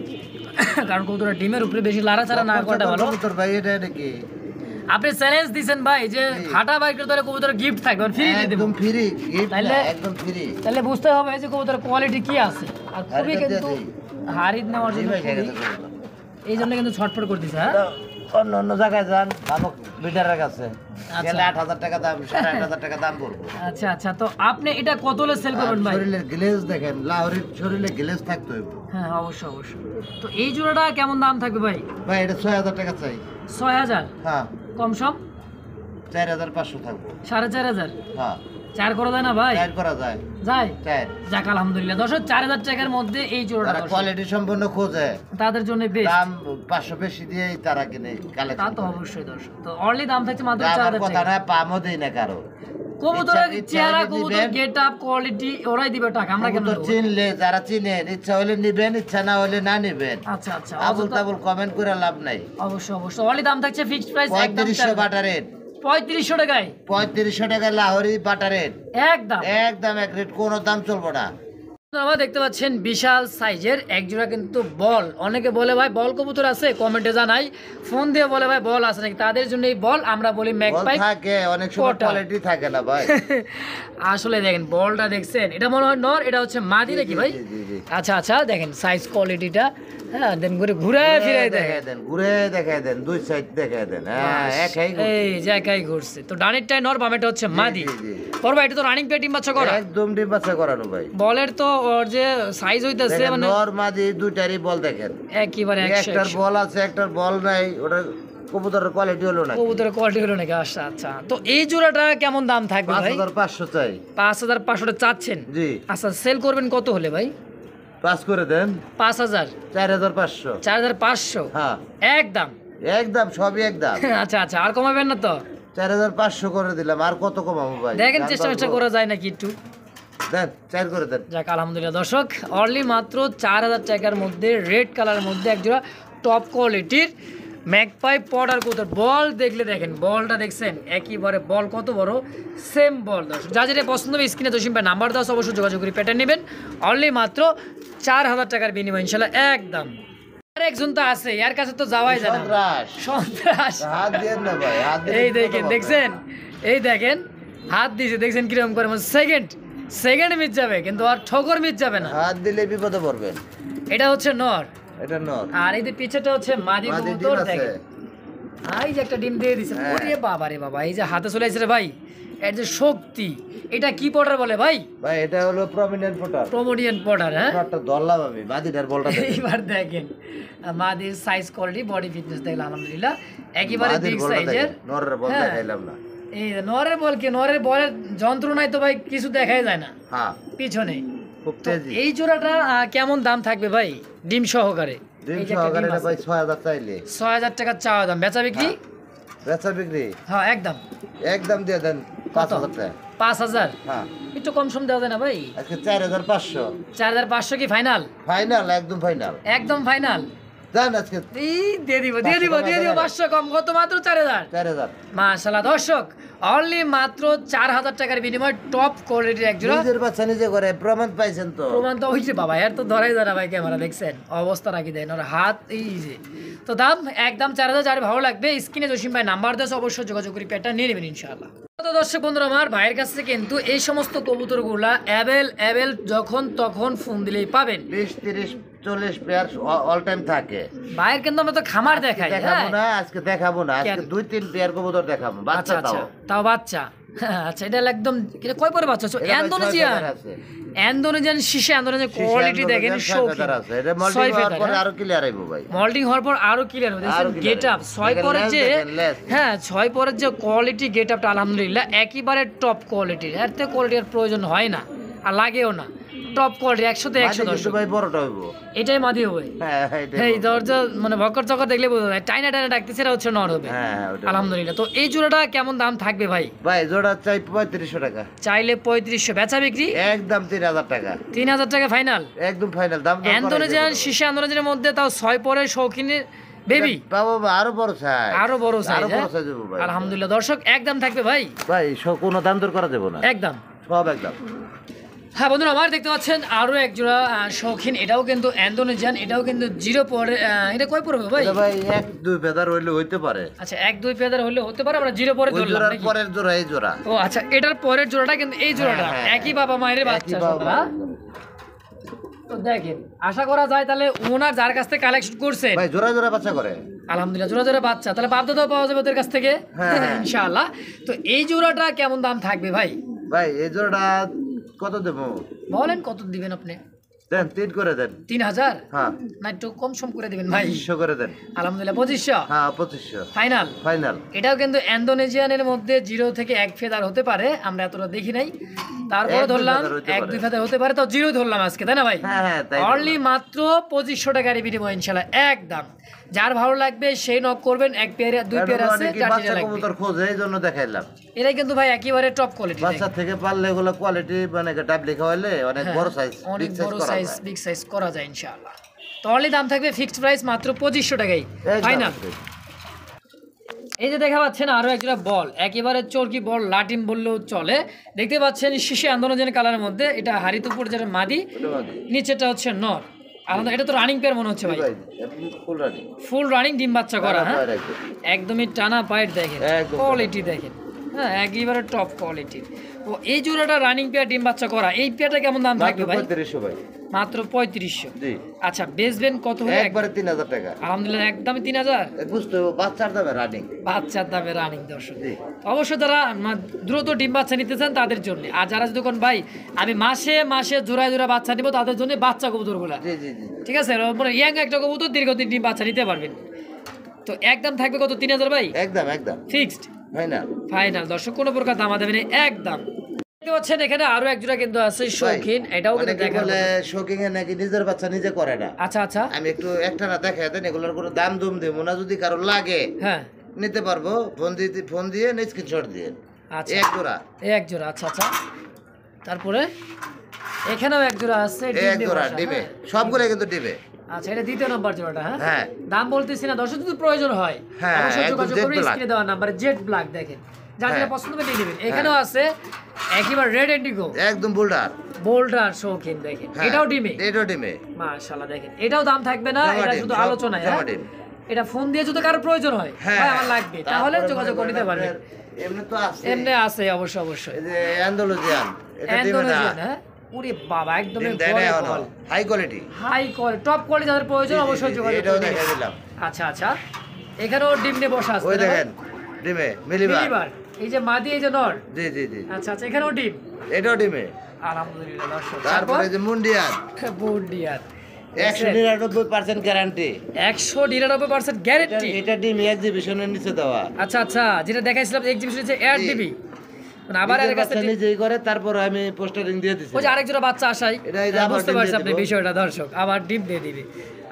কারণ কবুতরটা ডিমের উপরে বেশি লাড়াচাড়া না করাটা ভালো। কবুতর ভাই এটা কি আপনি চ্যালেঞ্জ দিবেন ভাই যে ফাটা বাইকের ধরে কবুতর গিফট থাকবে, ফ্রি দিয়ে দেব, একদম ফ্রি গিফট, তাহলে একদম ফ্রি। তাহলে বুঝতে হবে যে কবুতর কোয়ালিটি কি আছে। আর খুবই কিন্তু হারিদ নেওয়ার জন্য এই জন্য কিন্তু ছটফট করে দিছে। হ্যাঁ, অন্য অন্য জায়গায় যান ভালো বিডারের কাছে আচ্ছা। গেলে 8,000 টাকা দাম 8,500 টাকা দাম পড়বো। আচ্ছা আচ্ছা, তো আপনি এটা কত হলে সেল করবেন ভাই? শরীরের গ্লেজ দেখেন, লাহোরের শরীরে গ্লেজ থাকতে হইব। হ্যাঁ অবশ্যই অবশ্যই। তো এই জোড়াটা কেমন দাম থাকবে ভাই? ভাই এটা 6,000 টাকা চাই। 6,000? হ্যাঁ কম সম 4,500 থাকবো। 4,500? হ্যাঁ 4 করা যায় না ভাই? 4 করা যায়। যায়? 4 যাক আলহামদুলিল্লাহ দর্শক, 4,000 টাকার মধ্যে এই জোড়াটা যারা দর্শক, কোয়ালিটি সম্পন্ন খোঁজে তাদের জন্য বেস্ট। দাম 500 বেশি দিয়েই তারা কিনে তা কালেকশন তো অবশ্যই দর্শক। তো অনলি দাম থাকছে মাত্র আমার 4,000 কথা টাকা। না, পামও দেই না কারো। কবুতরের ইচ্ছা- ইচ্ছা চেহারা, হলে কবুতর নিবেন। গেট আপ, কোয়ালিটি ওরাই দিবে টাকা, আমরা কেন কবুতর দেবো? চিনলে যারা চিনেন, ইচ্ছা হলে নিবেন, ইচ্ছা না হলে না নিবেন। আচ্ছা আচ্ছা, আবুল তাবুল কমেন্ট করে লাভ নাই। অবশ্যই অবশ্যই। অনলি দাম থাকছে ফিক্সড প্রাইস একদম 3500 বাটা রেট, 3500 টাকায় 3500 টাকা লাহোরি বাটা রেট, একদম। একদম এক রেট, কোনো দাম চলবো না। আপনারা দেখতে পাচ্ছেন বিশাল সাইজের এক জোড়া কিন্তু বল। অনেকে বলে ভাই বল কবুতর আছে, কমেন্টে জানাই, ফোন দিয়ে বলে ভাই বল আছে নাকি, তাদের জন্য এই বল। আমরা বলি বল ম্যাকপাই। থাকে, অনেক সময় কোটা। কোয়ালিটি থাকে না ভাই। আসলে দেখেন বলটা দেখছেন, এটা মনে হয় নর, এটা হচ্ছে মাদি নাকি ভাই? জি, জি, জি। আচ্ছা আচ্ছা, দেখেন সাইজ কোয়ালিটিটা। হ্যাঁ দেন ঘুরে ঘুরে ফিরে দেখেন। দেখাই দেন, ঘুরে দেখাই দেন, দুই সাইড দেখাই দেন। হ্যাঁ একই এই জায়গায় ঘুরছে। তো ডানেরটাই নর, বামেরটা হচ্ছে মাদি। জি, জি। করবা এটা তো রানিং পেটিং বাচ্চা করা। একদম ডিম বাচ্চা করানো ভাই। বলের তো ওর যে সাইজ হইতাছে দেখেন মানে নর মাদি দুইটারই বল দেখেন। একেবারে 100 একটার বল আছে, একটার বল নাই, ওটা কবুতরের কোয়ালিটি হলো না। কবুতরের কোয়ালিটি হলো নাকি? আচ্ছা আচ্ছা। তো এই জোড়াটা কেমন দাম থাকবে ভাই? 5,500 চাই। 5,500 চাচ্ছেন? জি। আচ্ছা সেল করবেন কত হলে ভাই? পাস করে দেন 5,000? 4,500। 4,500? হ্যাঁ একদম? একদম, সবই একদম। আচ্ছা আচ্ছা, আর কমাবেন না তো? 4,500 করে দিলাম, আর কত কমাবো ভাই? দেখেন দাম চেষ্টা বাড়বো। করা যায় নাকি একটু। দেন 4 করে দেন। যাক আলহামদুলিল্লাহ দর্শক, অনলি মাত্র 4,000 টাকার মধ্যে রেড কালারের মধ্যে একজোড়া টপ কোয়ালিটির ম্যাকপাই পটার কবুতর। বল দেখলে দেখেন, বলটা দেখছেন একেবারে, বল কত বড়, সেম বল। দর্শক যা যেটা পছন্দ হবে স্ক্রিনে জসিম ভাই নাম্বার দাও, অবশ্যই যোগাযোগ করে প্যাটার্ন নেবেন। অনলি মাত্র 4,000 টাকার বিনিময় ইনশাল্লাহ একদম। আর একজন তো আছে, এর কাছে তো যাওয়াই যায় না। সন্ত্রাস। সন্ত্রাস। হাত দিয়েন না ভাই, হাত দিলে এই বিপদে দেখেন পড়বেন। দেখছেন, এই দেখেন হাত দিয়েছে, দেখছেন কিরকম করে, সেকেন্ড মিস যাবে কিন্তু আর ঠোকর মিস যাবে না। হাত দিলে বিপদে পড়বেন। এটা হচ্ছে নর, এটা নর। আর এই যে পিছেটা হচ্ছে মাদি মাদি কবুতর। ডিম আছে। দেখেন এই যে একটা ডিম দিয়ে দিছে। হ্যাঁ। ওরে বাবা রে বাবা, এই যে হাতে চলে আসছে রে ভাই, এর যে শক্তি। এটা কি পটার বলে ভাই? ভাই এটা হলো প্রমিনেন্ট ফোটার। প্রমোডিয়ান পটার। হ্যাঁ ফোটারটা ধরলাম আমি, মাদিটার বলটা দেখেন। এইবার দেখেন মাদির সাইজ কোয়ালিটি, বডি ফিটনেস দেখলাম আলহামদুলিল্লাহ একেবারে মাদির বিগ বলটা সাইজের। দেখেন, নরের বল হ্যাঁ। দেখাইলাম না। এই যে নরের বল কি, নরের বলের যন্ত্রণায় তো ভাই কিছু দেখাই যায় না হ্যাঁ পিছনে। খুব তো তেজি। এই জোড়াটা কেমন দাম থাকবে ভাই ডিম সহকারে? ডিম এই যে একটা সহকারে ডিম এটা আছে। ভাই 6,000 চাইলে। 6,000 টাকা চাওয়া দাম, বেচা বিক্রি? বেচা বিক্রি হ্যাঁ একদম। একদম দিয়ে দেন 5,000 টাকা। 5,000? হ্যাঁ একটু কম সম দেওয়া যায় না ভাই? আজকে 4,500 4,500 কি ফাইনাল? ফাইনাল, একদম ফাইনাল। একদম ফাইনাল। দেন আজকে এই দিয়ে দিব 500 কম, কত মাত্র 4,000। 4,000। মাশাআল্লাহ দর্শক, অনলি মাত্র 4,000 টাকার বিনিময়ে টপ কোয়ালিটির এক জোড়া। নিজের বাচ্চা নিজে করে প্রমাণ পাইছেন তো। প্রমাণ তো হয়েছে বাবা, এর তো ধরাই ধরা ভাই, ক্যামেরা দেখছেন অবস্থা রাখি দেন ওর হাত। এই যে তো দাম একদম 4,000। যার ভালো লাগবে স্ক্রিনে জসিম ভাই নাম্বার দেওয়া, অবশ্যই যোগাযোগ করে পেটা নিয়ে নেবেন ইনশাআল্লাহ। তো দর্শক বন্ধুরা, আমার ভাইয়ের কাছে কিন্তু এই সমস্ত কবুতরগুলা অ্যাভেল যখন তখন ফোন দিলেই পাবেন। 20-30-40 পেয়ার অল টাইম থাকে। ভাইয়ের কিন্তু আমরা তো খামার দেখাই। দেখাবো হ্যাঁ না আজকে, দেখাবো না আজকে, কেন? 2-3 পেয়ার কবুতর দেখাবো। আচ্ছা বাচ্চা আচ্ছা, দাও। তাও বাচ্চা। আচ্ছা এটা একদম, এটা কয় পরে বাচ্চা? এটা ভাই 6 ইন্দোনেশিয়ান, ফেদার আছে। ইন্দোনেশিয়ান শিশে, ইন্দোনেশিয়ান কোয়ালিটি শিশু দেখেন, আন্দোলন 6 ফেদার আছে। এটা মোল্ডিং হওয়ার পরে আরো ক্লিয়ার হইবো ভাই। মল্টিং হওয়ার পর আরো ক্লিয়ার হবে। দেখেন আরো clear গেট আপ হবে। 6 দেখেন পরের লেজ যে, দেখেন, লেজ। হ্যাঁ 6 পরের যে কোয়ালিটি গেট আপটা আলহামদুলিল্লাহ একেবারে টপ কোয়ালিটির। এর থেকে কোয়ালিটির প্রয়োজন হয় না আর লাগেও না। টপ কোয়ালিটি 100 তে 100 মাদি কিন্তু দর্শক। ভাই বড়টা হইবো। এটাই মাদি হবে। হ্যাঁ এটাই এই বড়। দরজা মানে ভক্কর চক্কর দেখলে বোঝা যায়, টাইনা ডাকতেছে, এটা হচ্ছে নর হবে। হ্যাঁ ওটা। আলহামদুলিল্লাহ। তো এই জোড়াটা কেমন দাম থাকবে ভাই? ভাই জোড়া চাই 3500 টাকা। চাইলে 3500, বেচা বিক্রি একদম 3,000 টাকা। 3,000 টাকা ফাইনাল। একদম ফাইনাল দাম। ইন্দোনেশিয়ান শিশে, ইন্দোনেশিয়ানের মধ্যে তাও 6 পরের শৌখিনের বেবি, বাবা আরো বড় সাইজ। আরো বড় সাইজ। আরো বড় সাইজ হবে ভাই। আলহামদুলিল্লাহ দর্শক, একদম থাকবে ভাই ভাই কোনো দাম দর করা দেব না। একদম। সব একদম। হ্যাঁ বন্ধুরা, আমার দেখতে পাচ্ছেন আরো এক জোড়া শৌখিন, এটাও কিন্তু ইন্দোনেশিয়ান, এটাও কিন্তু 0 পরে। এটা কয় পরে হবে ভাই? এটা ভাই 1-2 ফেদার হইলে হইতে পারে। আচ্ছা 1-2 পেয়ার হলে হতে পারে, আমরা 0 পরে ওই ধরলাম জোড়ার নাকি? পরের জোড়া এই জোড়া। ও আচ্ছা, এটার পরের জোড়াটা কিন্তু এই জোড়াটা হ্যাঁ, একই বাবা মায়ের একই বাচ্চা বাবা সন্তানরা। মায়ের। তো দেখেন আশা করা যায় তাহলে ওনার যার কাছ থেকে কালেকশন করছেন ভাই জোড়া জোড়া বাচ্চা করে। আলহামদুলিল্লাহ জোড়া জোড়া বাচ্চা, তাহলে বাপদাদাও পাওয়া যাবে ওদের কাছ থেকে ইনশাআল্লাহ। তো এই জোড়াটা কেমন দাম থাকবে ভাই? ভাই এই জোড়াটা কত দেবো বলেন কত দিবেন আপনি? দেন 3 করে দেন। 3000? হ্যাঁ না একটু কম সম করে দিবেন ভাই? 2500 করে দেন। আলহামদুলিল্লাহ 2500? হ্যাঁ 2500 ফাইনাল। ফাইনাল। এটাও কিন্তু ইন্দোনেশিয়ানের মধ্যে 0 থেকে 1 ফেদার হতে পারে, আমরা এতটা দেখি নাই, তারপরে ধরলাম 1-2 ফেদার হতে পারে, তো 0 ধরলাম আজকে, তাই না ভাই? হ্যাঁ হ্যাঁ তাই। অনলি মাত্র 2500 টাকার বিনিময় ইনশাআল্লাহ একদম। যার ভালো লাগবে সেই নক করবেন, 1 পেয়ার 2 পেয়ার আছে, 4 বাচ্চা লাগবে। কবুতর খোঁজে এইজন্য দেখাইলাম। এটাই কিন্তু ভাই একেবারে টপ কোয়ালিটি, বাচ্চা থেকে পারলে এগুলো কোয়ালিটি মানে ডাবলি খাওয়াইলে অনেক বড় সাইজ, অনেক বিগ বড় সাইজ করা সাইজ, যায়। বিগ সাইজ করা যায় ইনশাআল্লাহ। তো অনলি দাম থাকবে ফিক্সড প্রাইস মাত্র 2500 টাকাই ফাইনাল। এই যে দেখা পাচ্ছেন আরো একটা বল, একেবারে চরকি বল, লাটিম বললেও চলে। দেখতে পাচ্ছেন শিশে আন্দোলনের কালারের মধ্যে, এটা হারিতুপুর যেটা মাদি, নিচেটা হচ্ছে নর। আলাদা, এটা তো রানিং পেয়ার মনে হচ্ছে ভাই, ফুল রানিং ডিম বাচ্চা করা। হ্যাঁ একদমই টানা পাইট দেখেন, কোয়ালিটি দেখেন, হ্যাঁ একেবারে টপ কোয়ালিটির। ও এই জোড়াটা রানিং পেয়ার ডিম বাচ্চা করা, এই পেয়ারটা কেমন দাম থাকবে ভাই? 3500 ভাই। মাত্র 3500? জি। আচ্ছা বেচবেন কত হলে? একবারে 3000 টাকা। আলহামদুলিল্লাহ একদমই 3000। বুঝতে হবে বাচ্চার দামে রানিং, বাচ্চার দামে রানিং দর্শক। জি। অবশ্যই যারা দ্রুত ডিম বাচ্চা নিতে চান তাদের জন্য, আর যারা যদি কোন ভাই আমি মাসে মাসে জোড়ায় জোড়া বাচ্চা নিব তাদের জন্য বাচ্চা কবুতরগুলা, জি জি জি ঠিক আছে, মানে ইয়াং একটা কবুতর দীর্ঘদিন ডিম বাচ্চা নিতে পারবেন। তো একদম থাকবে কত? 3000 ভাই একদম একদম ফিক্সড ফাইনাল। ফাইনাল দর্শক, কোনো প্রকার দাম দেবেন একদম। দেখতে পাচ্ছেন এখানে আরো এক জোড়া কিন্তু আছে শৌখিন, এটাও কিন্তু অনেকে দেখার বলে মতো। শৌখিন এ নাকি নিজের বাচ্চা নিজে করে না। আচ্ছা আচ্ছা, আমি একটু একটা না দেখাই দেন, এগুলোর কোনো দাম দুম দেব না, যদি কারো লাগে হ্যাঁ নিতে পারবো, ফোন দিয়ে স্ক্রিনশট দিয়ে। আচ্ছা এক জোড়া, এই এক জোড়া, আচ্ছা আচ্ছা। তারপরে এখানেও এক জোড়া আছে, এক ডিম দিয়ে জোড়া বসা, ডিবে, হ্যাঁ। সবগুলো কিন্তু ডিবে। আচ্ছা এটা দ্বিতীয় নাম্বার জোড়াটা, হ্যাঁ হ্যাঁ দাম বলতেছি না দর্শক, যদি প্রয়োজন হয় হ্যাঁ, অবশ্যই একদম যোগাযোগ jet করবেন, black। স্ক্রিনে দেওয়া নাম্বারে জেড ব্ল্যাক দেখেন, যার যেটা হ্যাঁ। পছন্দ হবে নিয়ে নেবেন। এখানেও আছে একেবারে রেড ইন্ডিগো, একদম বোল্ডার, বোল্ডার শৌখিন দেখেন, হ্যাঁ, এটাও ডিমে, এটাও ডিমে। মাশাআল্লাহ দেখেন, এটাও দাম থাকবে না, জমা এটা ডিম, শুধু সব আলোচনায়। জমা হ্যাঁ ডিম। এটা ফোন দিয়ে যদি কারো প্রয়োজন হয়, হ্যাঁ ভাই আমার লাগবে, তাহলে তারপরে যোগাযোগ করে নিতে পারবেন। এমনি তো আছে, এমনি আছে অবশ্যই অবশ্যই। এই যে অ্যান্ডালুজিয়ান, এটা ডিমে না, ইন্দোনেশিয়ান, হ্যাঁ ওরে বাবা একদম ডিম দেয় না এখনো, high quality. High quality, top quality যাদের প্রয়োজন অবশ্যই যোগাযোগ এটাও করে দেখা নিন। দিলাম। আচ্ছা আচ্ছা, এখানেও ডিম নিয়ে বসা আছে, ওই তাই না? দেখেন ডিমে মিলিবার, মিলিবার, এই যে মাদি, এই যে নর। জি জি জি, আচ্ছা আচ্ছা, এখানেও ডিম, এটাও ডিমে। আলহামদুলিল্লাহ দর্শক। তারপরে যে মুন্ডিয়ান, বুন্ডিয়ার 199% গ্যারান্টি, 199% গ্যারান্টি। এটা ডিম এক্সিবিশনের নিচে দেওয়া। আচ্ছা আচ্ছা, যেটা দেখাইছিলাম এক্সিবিশন হচ্ছে এয়ার জি। ডিবি, মানে আবার এর নিজের কাছে বাচ্চা নিজেই করে, তারপর আমি পোস্টারিং দিয়ে দিছি। ওই যে আরেক জোড়া বাচ্চা আসাই, এটা এই যে আবার বুঝতে ডিম পারছি দিয়ে আপনি দিবো। বিষয়টা দর্শক, আবার ডিম দিয়ে দিবে।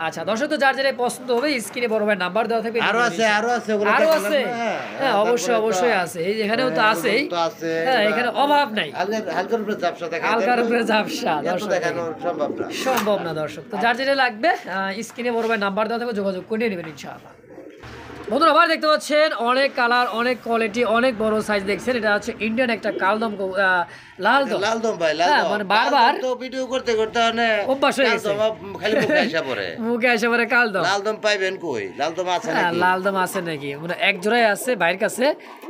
আচ্ছা দর্শক, তো যার যেটা পছন্দ হবে স্ক্রিনে বড় ভাই নাম্বার দেওয়া থাকবে, আরো আছে, আরো আছে, ওগুলো আরো দেখালাম আছে, না? হ্যাঁ অবশ্যই তারপরে তো- অবশ্যই আছে, এই যে এখানেও তো হ্যাঁ, আছেই, তো আছে, হ্যাঁ এখানে অভাব নাই, হালকার উপরে ঝাপসা দেখা যায়, আলকার উপরে ঝাপসা এত দর্শক দেখানো সম্ভব না। সম্ভব না দর্শক। তো যার যেটা লাগবে স্ক্রিনে বড় ভাই নাম্বার দেওয়া থাকবে, যোগাযোগ করে নেবেন ইনশাআল্লাহ। বন্ধুরা আবার দেখতে পাচ্ছেন অনেক কালার, অনেক কোয়ালিটি, অনেক বড় সাইজ দেখছেন, এটা হচ্ছে ইন্ডিয়ান একটা কালদম লালদম। লালদম ভাই, হ্যাঁ, লালদম মানে বারবার তো ভিডিও করতে করতে অভ্যাস হয়ে গেছে। খালি মুখে আইসা পড়ে। মুখে এসে পরে কালদম, লালদম পাইবেন কই? লালদম আছে হ্যাঁ নাকি? লালদম আছে নাকি, মানে এক জোড়াই আছে ভাইয়ের কাছে,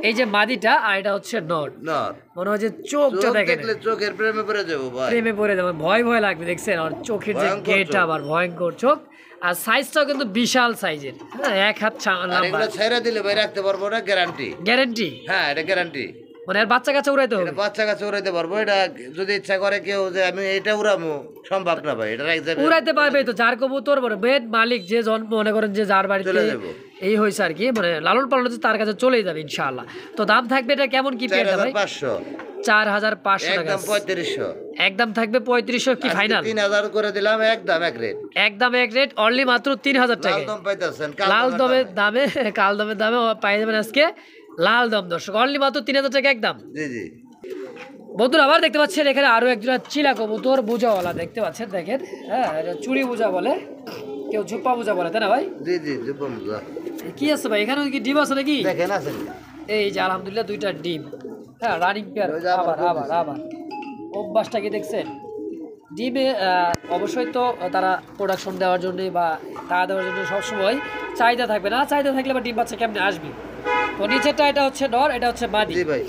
এই যে মাদিটা, আর এটা হচ্ছে নর। না, মনে হয় যে চোখটা চোখ দেখেন, দেখলে চোখের প্রেমে পড়ে যাবো ভাই। প্রেমে পড়ে যাবে, ভয় ভয় লাগবে, দেখছেন আর চোখের যে ভয়ঙ্কর গেট চোখ। আবার ভয়ঙ্কর চোখ, আর সাইজটাও কিন্তু বিশাল সাইজের, হ্যাঁ 1 হাত আর লম্বা, এগুলো ছেড়ে দিলে ভাই রাখতে পারবো না, গ্যারান্টি। গ্যারান্টি, হ্যাঁ এটা গ্যারান্টি। মানে আর বাচ্চা কাচ্চা উড়াইতে হবে, এটা বাচ্চা কাছে উড়াইতে পারবো, এটা যদি ইচ্ছা করে কেউ যে আমি এটা উড়াবো, সম্ভব না ভাই, এটা রাখ যাবে, উড়াইতে পারবে তো, যার কবুতর মানে বেড মালিক যে জন্ম, মনে করেন যে যার বাড়িতে চলে যাবো। এই হয়েছে আর কি, মানে লালন পালন হচ্ছে তার কাছে চলেই যাবে ইনশাআল্লাহ। তো দাম থাকবে এটা কেমন কি পেয়ারটা ভাই? 4500, 4500 টাকা, একদম 3500, একদম থাকবে 3500 কি ফাইনাল? 3000 করে দিলাম, একদম এক রেট। একদম এক রেট, অনলি মাত্র 3000 টাকা। লালদম পাইতেছেন, লাল দমের দামে, কাল দমের দামে পাই যাবেন আজকে লাল দম দর্শক, অনলি মাত্র 3000 টাকা একদম। জি জি। বন্ধুরা আবার দেখতে পাচ্ছেন এখানে আরো একজন চিলা কবুতর বুজাওয়ালা দেখতে পাচ্ছেন, দেখেন হ্যাঁ এটা চুড়ি বুজা বলে, কেউ ঝুপ্পা বুজা বলে, তাই না ভাই? জি জি জুপমজা। কি আছে ভাই এখানে, কি ডিম আছে নাকি? দেখেন আছে, এই যে আলহামদুলিল্লাহ দুইটা ডিম, হ্যাঁ রানিং পেয়ার, ওই যে আবার আবার আবার আবার অভ্যাসটা কি দেখছেন ডিমে, অবশ্যই তো তারা প্রোডাকশন দেওয়ার জন্য বা টাকা দেওয়ার জন্য সবসময় চাহিদা থাকবে না, চাহিদা থাকলে বা ডিম বাচ্চা কেমনে আসবে। তো নিচেরটা এটা হচ্ছে নর, এটা হচ্ছে মাদি। জি ভাই।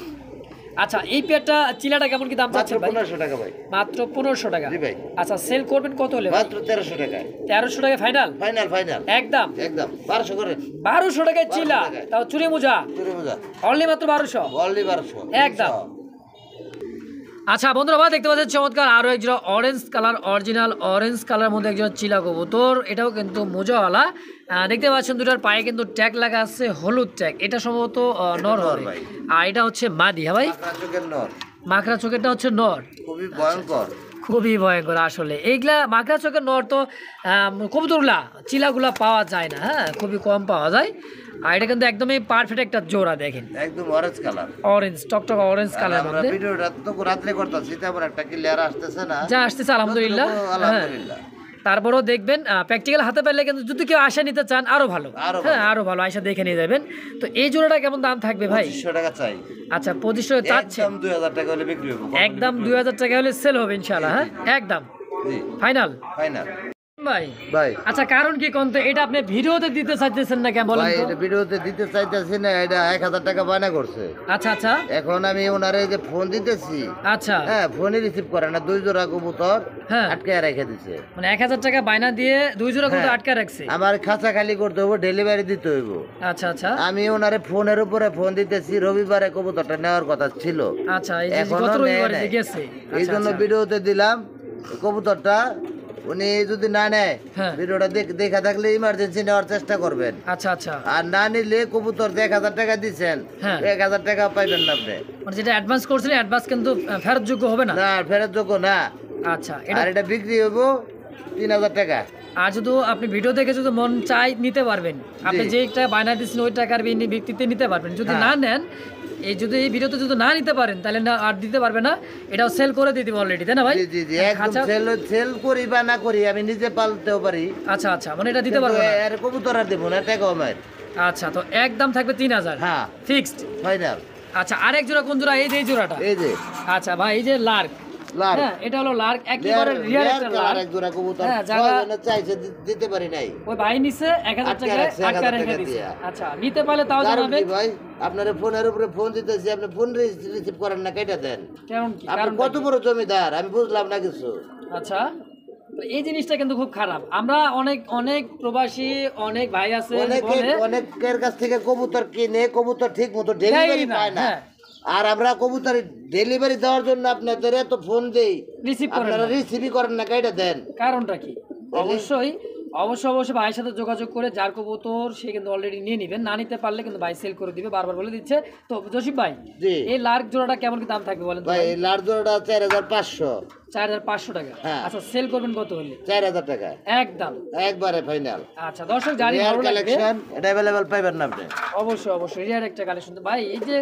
আচ্ছা এই পেয়ারটা চিলাটা কেমন কি দাম চাচ্ছেন ভাই? 1500 টাকা ভাই। মাত্র 1500 টাকা। জি ভাই। আচ্ছা সেল করবেন কত হলে? মাত্র 1300 টাকা। 1300 টাকা ফাইনাল? ফাইনাল ফাইনাল একদম একদম 1200 করে। 1200 টাকায় চিলা, 1200 টাকায়। তাও চুরি মোজা চুরি মোজা অনলি মাত্র 1200। অনলি 1200 একদম। আচ্ছা বন্ধুরা দেখতে পাচ্ছেন চমৎকার আরো একজোড়া orange colour, original orange colour মধ্যে একজোড়া চিলা কবুতর, এটাও কিন্তু মোজাওয়ালা। দেখতে পাচ্ছেন দুটার পায়ে কিন্তু ট্যাগ লাগা আছে, হলুদ ট্যাগ। এটা সম্ভবত নর হবে, আর এটা হচ্ছে মাদি। হ্যাঁ ভাই, মাকড়া চোখের নর। মাকড়া চোখেরটা হচ্ছে নর। খুবই ভয়ঙ্কর, খুবই ভয়ঙ্কর আসলে। এইগুলা মাকড়া চোখের নর তো কবুতরগুলা চিলাগুলা পাওয়া যায় না, হ্যাঁ খুবই কম পাওয়া যায়। আর এটা কিন্তু একদমই পারফেক্ট একটা জোড়া, দেখেন একদম অরেঞ্জ কালার, অরেঞ্জ টকটক অরেঞ্জ কালার মধ্যে। ভিডিওটা তো রাত্রে করতেছি, তেমন একটা ক্লিয়ার আসতেছে না, যা আসতেছে আলহামদুলিল্লাহ। আলহামদুলিল্লাহ। তারপরেও দেখবেন প্র্যাকটিক্যাল হাতে পেলে কিন্তু যদি কেউ আশা নিতে চান আরো ভালো, হ্যাঁ আরো ভালো আশা দেখে নিয়ে যাবেন। তো এই জোড়াটা কেমন দাম থাকবে ভাই? 2500 টাকা চাই। আচ্ছা 2500 চাচ্ছে, একদম 2000 টাকা হলে বিক্রি হবে। একদম 2000 টাকা হলে সেল হবে ইনশাআল্লাহ। হ্যাঁ একদম জি ফাইনাল ফাইনাল ভাই। ভাই আচ্ছা কারণ কি কোন, এটা আপনি ভিডিওতে দিতে চাইতেছেন না কেন বলেন ভাই? তো? এটা ভিডিওতে দিতে চাইতেছি না, এটা 1000 টাকা বায়না করছে। আচ্ছা আচ্ছা এখন আমি ওনারে যে ফোন দিতেছি, আচ্ছা হ্যাঁ ফোনই রিসিভ করে না, 2 জোড়া কবুতর হ্যাঁ আটকে রেখে দিছে। মানে 1000 টাকা বায়না দিয়ে 2 জোড়া কিন্তু হ্যাঁ। আটকা রাখছে। আমার খাঁচা খালি করতে হবে, ডেলিভারি দিতে হইব। আচ্ছা আচ্ছা আমি ওনারে ফোনের উপরে ফোন দিতেছি, রবিবারে কবুতরটা নেওয়ার কথা ছিল, আচ্ছা এই যে এখনো গত নেয় রবিবারে নাই। যে গেছে, এই আচ্ছা জন্য আচ্ছা ভিডিওতে দিলাম কবুতরটা। উনি যদি না নেয়, হ্যাঁ। ভিডিওটা দেখা থাকলে ইমার্জেন্সি নেওয়ার চেষ্টা করবেন। আচ্ছা আচ্ছা আর না নিলে কবুতর 1000 টাকা দিচ্ছেন, হ্যাঁ। 1000 টাকা পাইবেন না আপনি। মানে যেটা অ্যাডভান্স করছিলেন অ্যাডভান্স কিন্তু ফেরত যোগ্য হবে না। না ফেরত যোগ্য না। আচ্ছা এটা আর এটা বিক্রি হইব 3000 টাকা। আর যদি আপনি ভিডিও দেখে যদি মন চাই নিতে পারবেন, আপনি যে একটা বায়না দিচ্ছেন ওই টাকার ভিত্তিতে নিতে পারবেন। যদি হ্যাঁ। না নেন, এই যদি এই ভিডিওতে যদি না নিতে পারেন তাহলে না আর দিতে পারবে না, এটাও সেল করে দিতে অলরেডি, তাই না ভাই? জি জি জি একদম সেল করি বা না করি আমি নিজে পালতেও পারি। আচ্ছা আচ্ছা মানে এটা দিতে পারবো না। আর কবুতর আর দেবো না, টাকা আমার। আচ্ছা তো একদম থাকবে 3000, হ্যাঁ ফিক্সড। ফাইনাল। আচ্ছা আরেক জোড়া কোন জোড়া? এই যে এই জোড়াটা। এই যে আচ্ছা ভাই এই যে লার্ক, লার্ক। হ্যাঁ এটা হলো লার্ক, একেবারে রিয়াল একটা লার্ক। এক জোড়া কবুতর হ্যাঁ, যারা- ছয়জনে চাইছে, দিতে পারি নাই। ওই ভাই নিছে 1000 আটকে টাকা রাখছে, আটকা 1000 রেখে টাকা দিছে। দিয়া। আচ্ছা নিতে পারলে তাও কারণ জানাবেন। কি ভাই, আপনার ফোনের উপরে ফোন দিতেছি, আপনি ফোন রিসিভ করেন না, কেটে দেন। কারণ কি? আপনি কারণ কত বড় জমিদার আমি বুঝলাম না কিছু। আচ্ছা তো এই জিনিসটা কিন্তু খুব খারাপ। আমরা অনেক অনেক প্রবাসী অনেক ভাই আছে অনেকের কাছ থেকে কবুতর কিনে কবুতর ঠিক মতো দেয়ই ডেলিভারি না, পায় না। হ্যাঁ। আর আমরা কবুতর ডেলিভারি দেওয়ার জন্য আপনাদের এত ফোন দেই, রিসিভ করেন আপনারা না। রিসিভই করেন না, কেটে দেন। কারণটা কি? অবশ্যই অবশ্যই ভাইয়ের সাথে যোগাযোগ করে যার কবুতর সে কিন্তু অলরেডি নিয়ে নেবেন, না নিতে পারলে কিন্তু ভাই সেল করে দিবে, বারবার বলে দিচ্ছে। তো জসিম ভাই জি এই লার্ক জোড়াটা কেমন কি দাম থাকবে বলেন তো? ভাই, এই লাল জোড়াটা 4500। 4500 টাকা। হ্যাঁ। আচ্ছা সেল করবেন কত হলে? 4000 টাকা একদম একবারে ফাইনাল। আচ্ছা দর্শক জানি ভালো লাগবে, কালেকশন, এটা अवेलेबल পাইবেন না আপনি। অবশ্যই রিয়ার একটা কালেকশন। ভাই এই যে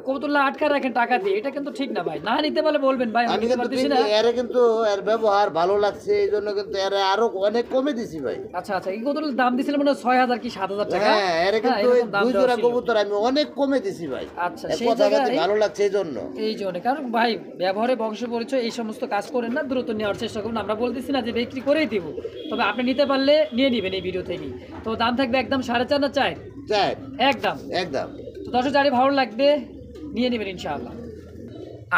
কবুতরলা আটকা রাখেন টাকা দিয়ে, এটা কিন্তু ঠিক না ভাই। না নিতে পারলে বলবেন ভাই আমি নিতে কিন্তু পারতেছি না। এর কিন্তু এর ব্যবহার ভালো লাগছে, এই জন্য কিন্তু এর আরো অনেক কমে দিছি ভাই। আচ্ছা আচ্ছা এই কবুতরলার দাম দিছিলেন মানে 6000 কি 7000 টাকা। হ্যাঁ এর কিন্তু এরকম দাম দুই দেওয়া জোড়া ছিল। কবুতর আমি অনেক কমে দিছি ভাই। আচ্ছা এই সেই কথাটা জায়গায় ভালো লাগছে এই জন্য। এই জন্য, কারণ ভাই ব্যবহারে বংশ পরিচয় এই সমস্ত কাজ করেন না, দ্রুত নেওয়ার চেষ্টা করুন। আমরা বলতেছি না যে বিক্রি করেই দিব, তবে আপনি নিতে পারলে নিয়ে নেবেন এই ভিডিও থেকেই। তো দাম থাকবে একদম 4.5 না 4 চাই একদম। একদম। তো দর্শক জানি ভালো লাগবে, নিয়ে নেবেন ইনশাআল্লাহ।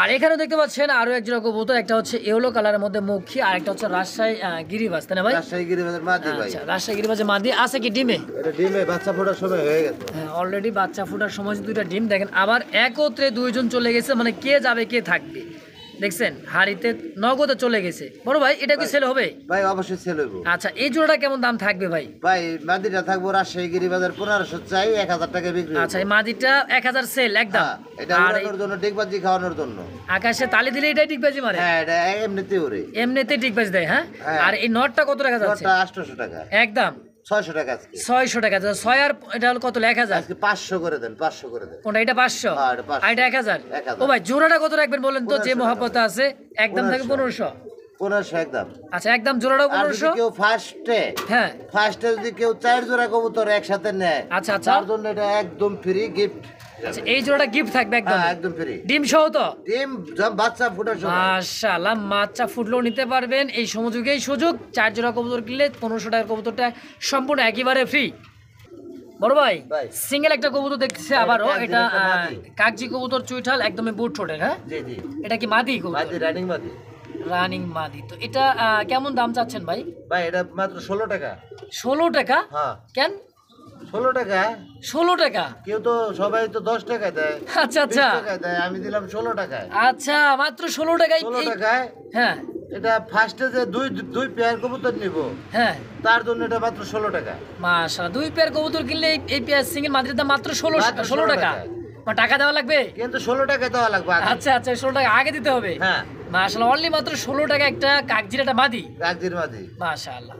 আর এখানে দেখতে পাচ্ছেন আরো এক জোড়া কবুতর, একটা হচ্ছে ইয়েলো কালারের মধ্যে মুখী, আর একটা হচ্ছে রাজশাহী গিরিবাজ, তাই না ভাই? রাজশাহী গিরিবাজের মাদি ভাই। আচ্ছা রাজশাহী গিরিবাজের মাদি আছে কি ডিমে? এটা ডিমে বাচ্চা ফোটার সময় হয়ে গেছে। হ্যাঁ অলরেডি বাচ্চা ফোটার সময় দুইটা ডিম দেখেন, আবার একত্রে দুইজন চলে গেছে, মানে কে যাবে কে থাকবে দেখছেন, হাড়িতে নগদে চলে গেছে। বড় ভাই এটা কি সেল হবে? ভাই অবশ্যই সেল হইব। আচ্ছা এই জোড়াটা কেমন দাম থাকবে ভাই? ভাই মাদিটা থাকবো রাজশাহী গিরিবাজার 1500 চাই, 1000 টাকা বিক্রি। আচ্ছা এই মাদিটা 1000 সেল একদম। হ্যাঁ, এটা আর উড়ানোর জন্য ডিগবাজি খাওয়ানোর জন্য। আকাশে তালি দিলে এটাই টিকবাজি মারে? হ্যাঁ এটা এমনিতে উড়ে, এমনিতে টিকবাজি দেয়। হ্যাঁ হ্যাঁ। আর এই নটটা কত টাকা যাচ্ছে? ওটা 800 টাকা একদম 600 টাকা আজকে। 600 টাকা। 6 আর এটা হলো কত? 1000। আজকে 500 করে দেন, 500 করে দেন। কোনটা? এটা 500 হ্যাঁ, এটা 500 আর এটা 1000। 1000 ও ভাই জোড়াটা কত রাখবেন বলেন তো, যে 1500 মহব্বত আছে? একদম থাকে 1500। 1500 একদম। আচ্ছা একদম জোড়াটাও আর যদি 1500। কেউ ফার্স্টে হ্যাঁ যদি কেউ 4 জোড়া কবুতর একসাথে নেয়, আচ্ছা আচ্ছা তার জন্য এটা একদম ফ্রি গিফট। আচ্ছা এই জোড়াটা গিফট থাকবে একদম? হ্যাঁ একদম ফ্রি, ডিম সহ তো? ডিম বাচ্চা ফোটার সময়। মাশাআল্লাহ বাচ্চা ফুটলেও নিতে পারবেন, এই সুযোগ। 4 জোড়া কবুতর কিনলে 1500 টাকার কবুতরটা সম্পূর্ণ একেবারে ফ্রি। বড় ভাই ভাই। সিঙ্গেল একটা কবুতর দেখতেছি আবারও, কাকজি এটা একটা মাদি। কাকজি কবুতর চুইঠাল একদমই বুট ঠোঁটের, হ্যাঁ জি জি এটা কি মাদি কবুতর? মাদি রানিং মাদি রানিং মাদি। তো এটা কেমন দাম চাচ্ছেন ভাই? ভাই এটা মাত্র 16 টাকা 16 টাকা? হ্যাঁ কেন 16 টাকা 16 টাকা? কেউ তো সবাই তো 10 টাকা দেয় আচ্ছা 20 আচ্ছা টাকা দেয় আমি দিলাম 16 টাকায় আচ্ছা, মাত্র 16 টাকায় 16 টাকায় হ্যাঁ এটা ফার্স্টে যে দুই পেয়ার কবুতর নিব হ্যাঁ তার জন্য এটা মাত্র 16 টাকা মাশাআল্লাহ, 2 পেয়ার কবুতর কিনলে এই পেয়ার সিঙ্গেল মাদির দাম মাত্র 16 মাত্র 16 টাকা। টাকায়। টাকা দেওয়া লাগবে? কিন্তু 16 টাকা দেওয়া লাগবে আগে। আচ্ছা আচ্ছা, 16 টাকা আগে দিতে হবে। হ্যাঁ মাশাআল্লাহ, অনলি মাত্র 16 টাকা একটা কাকজির একটা মাদি। কাকজির মাদি মাশাআল্লাহ।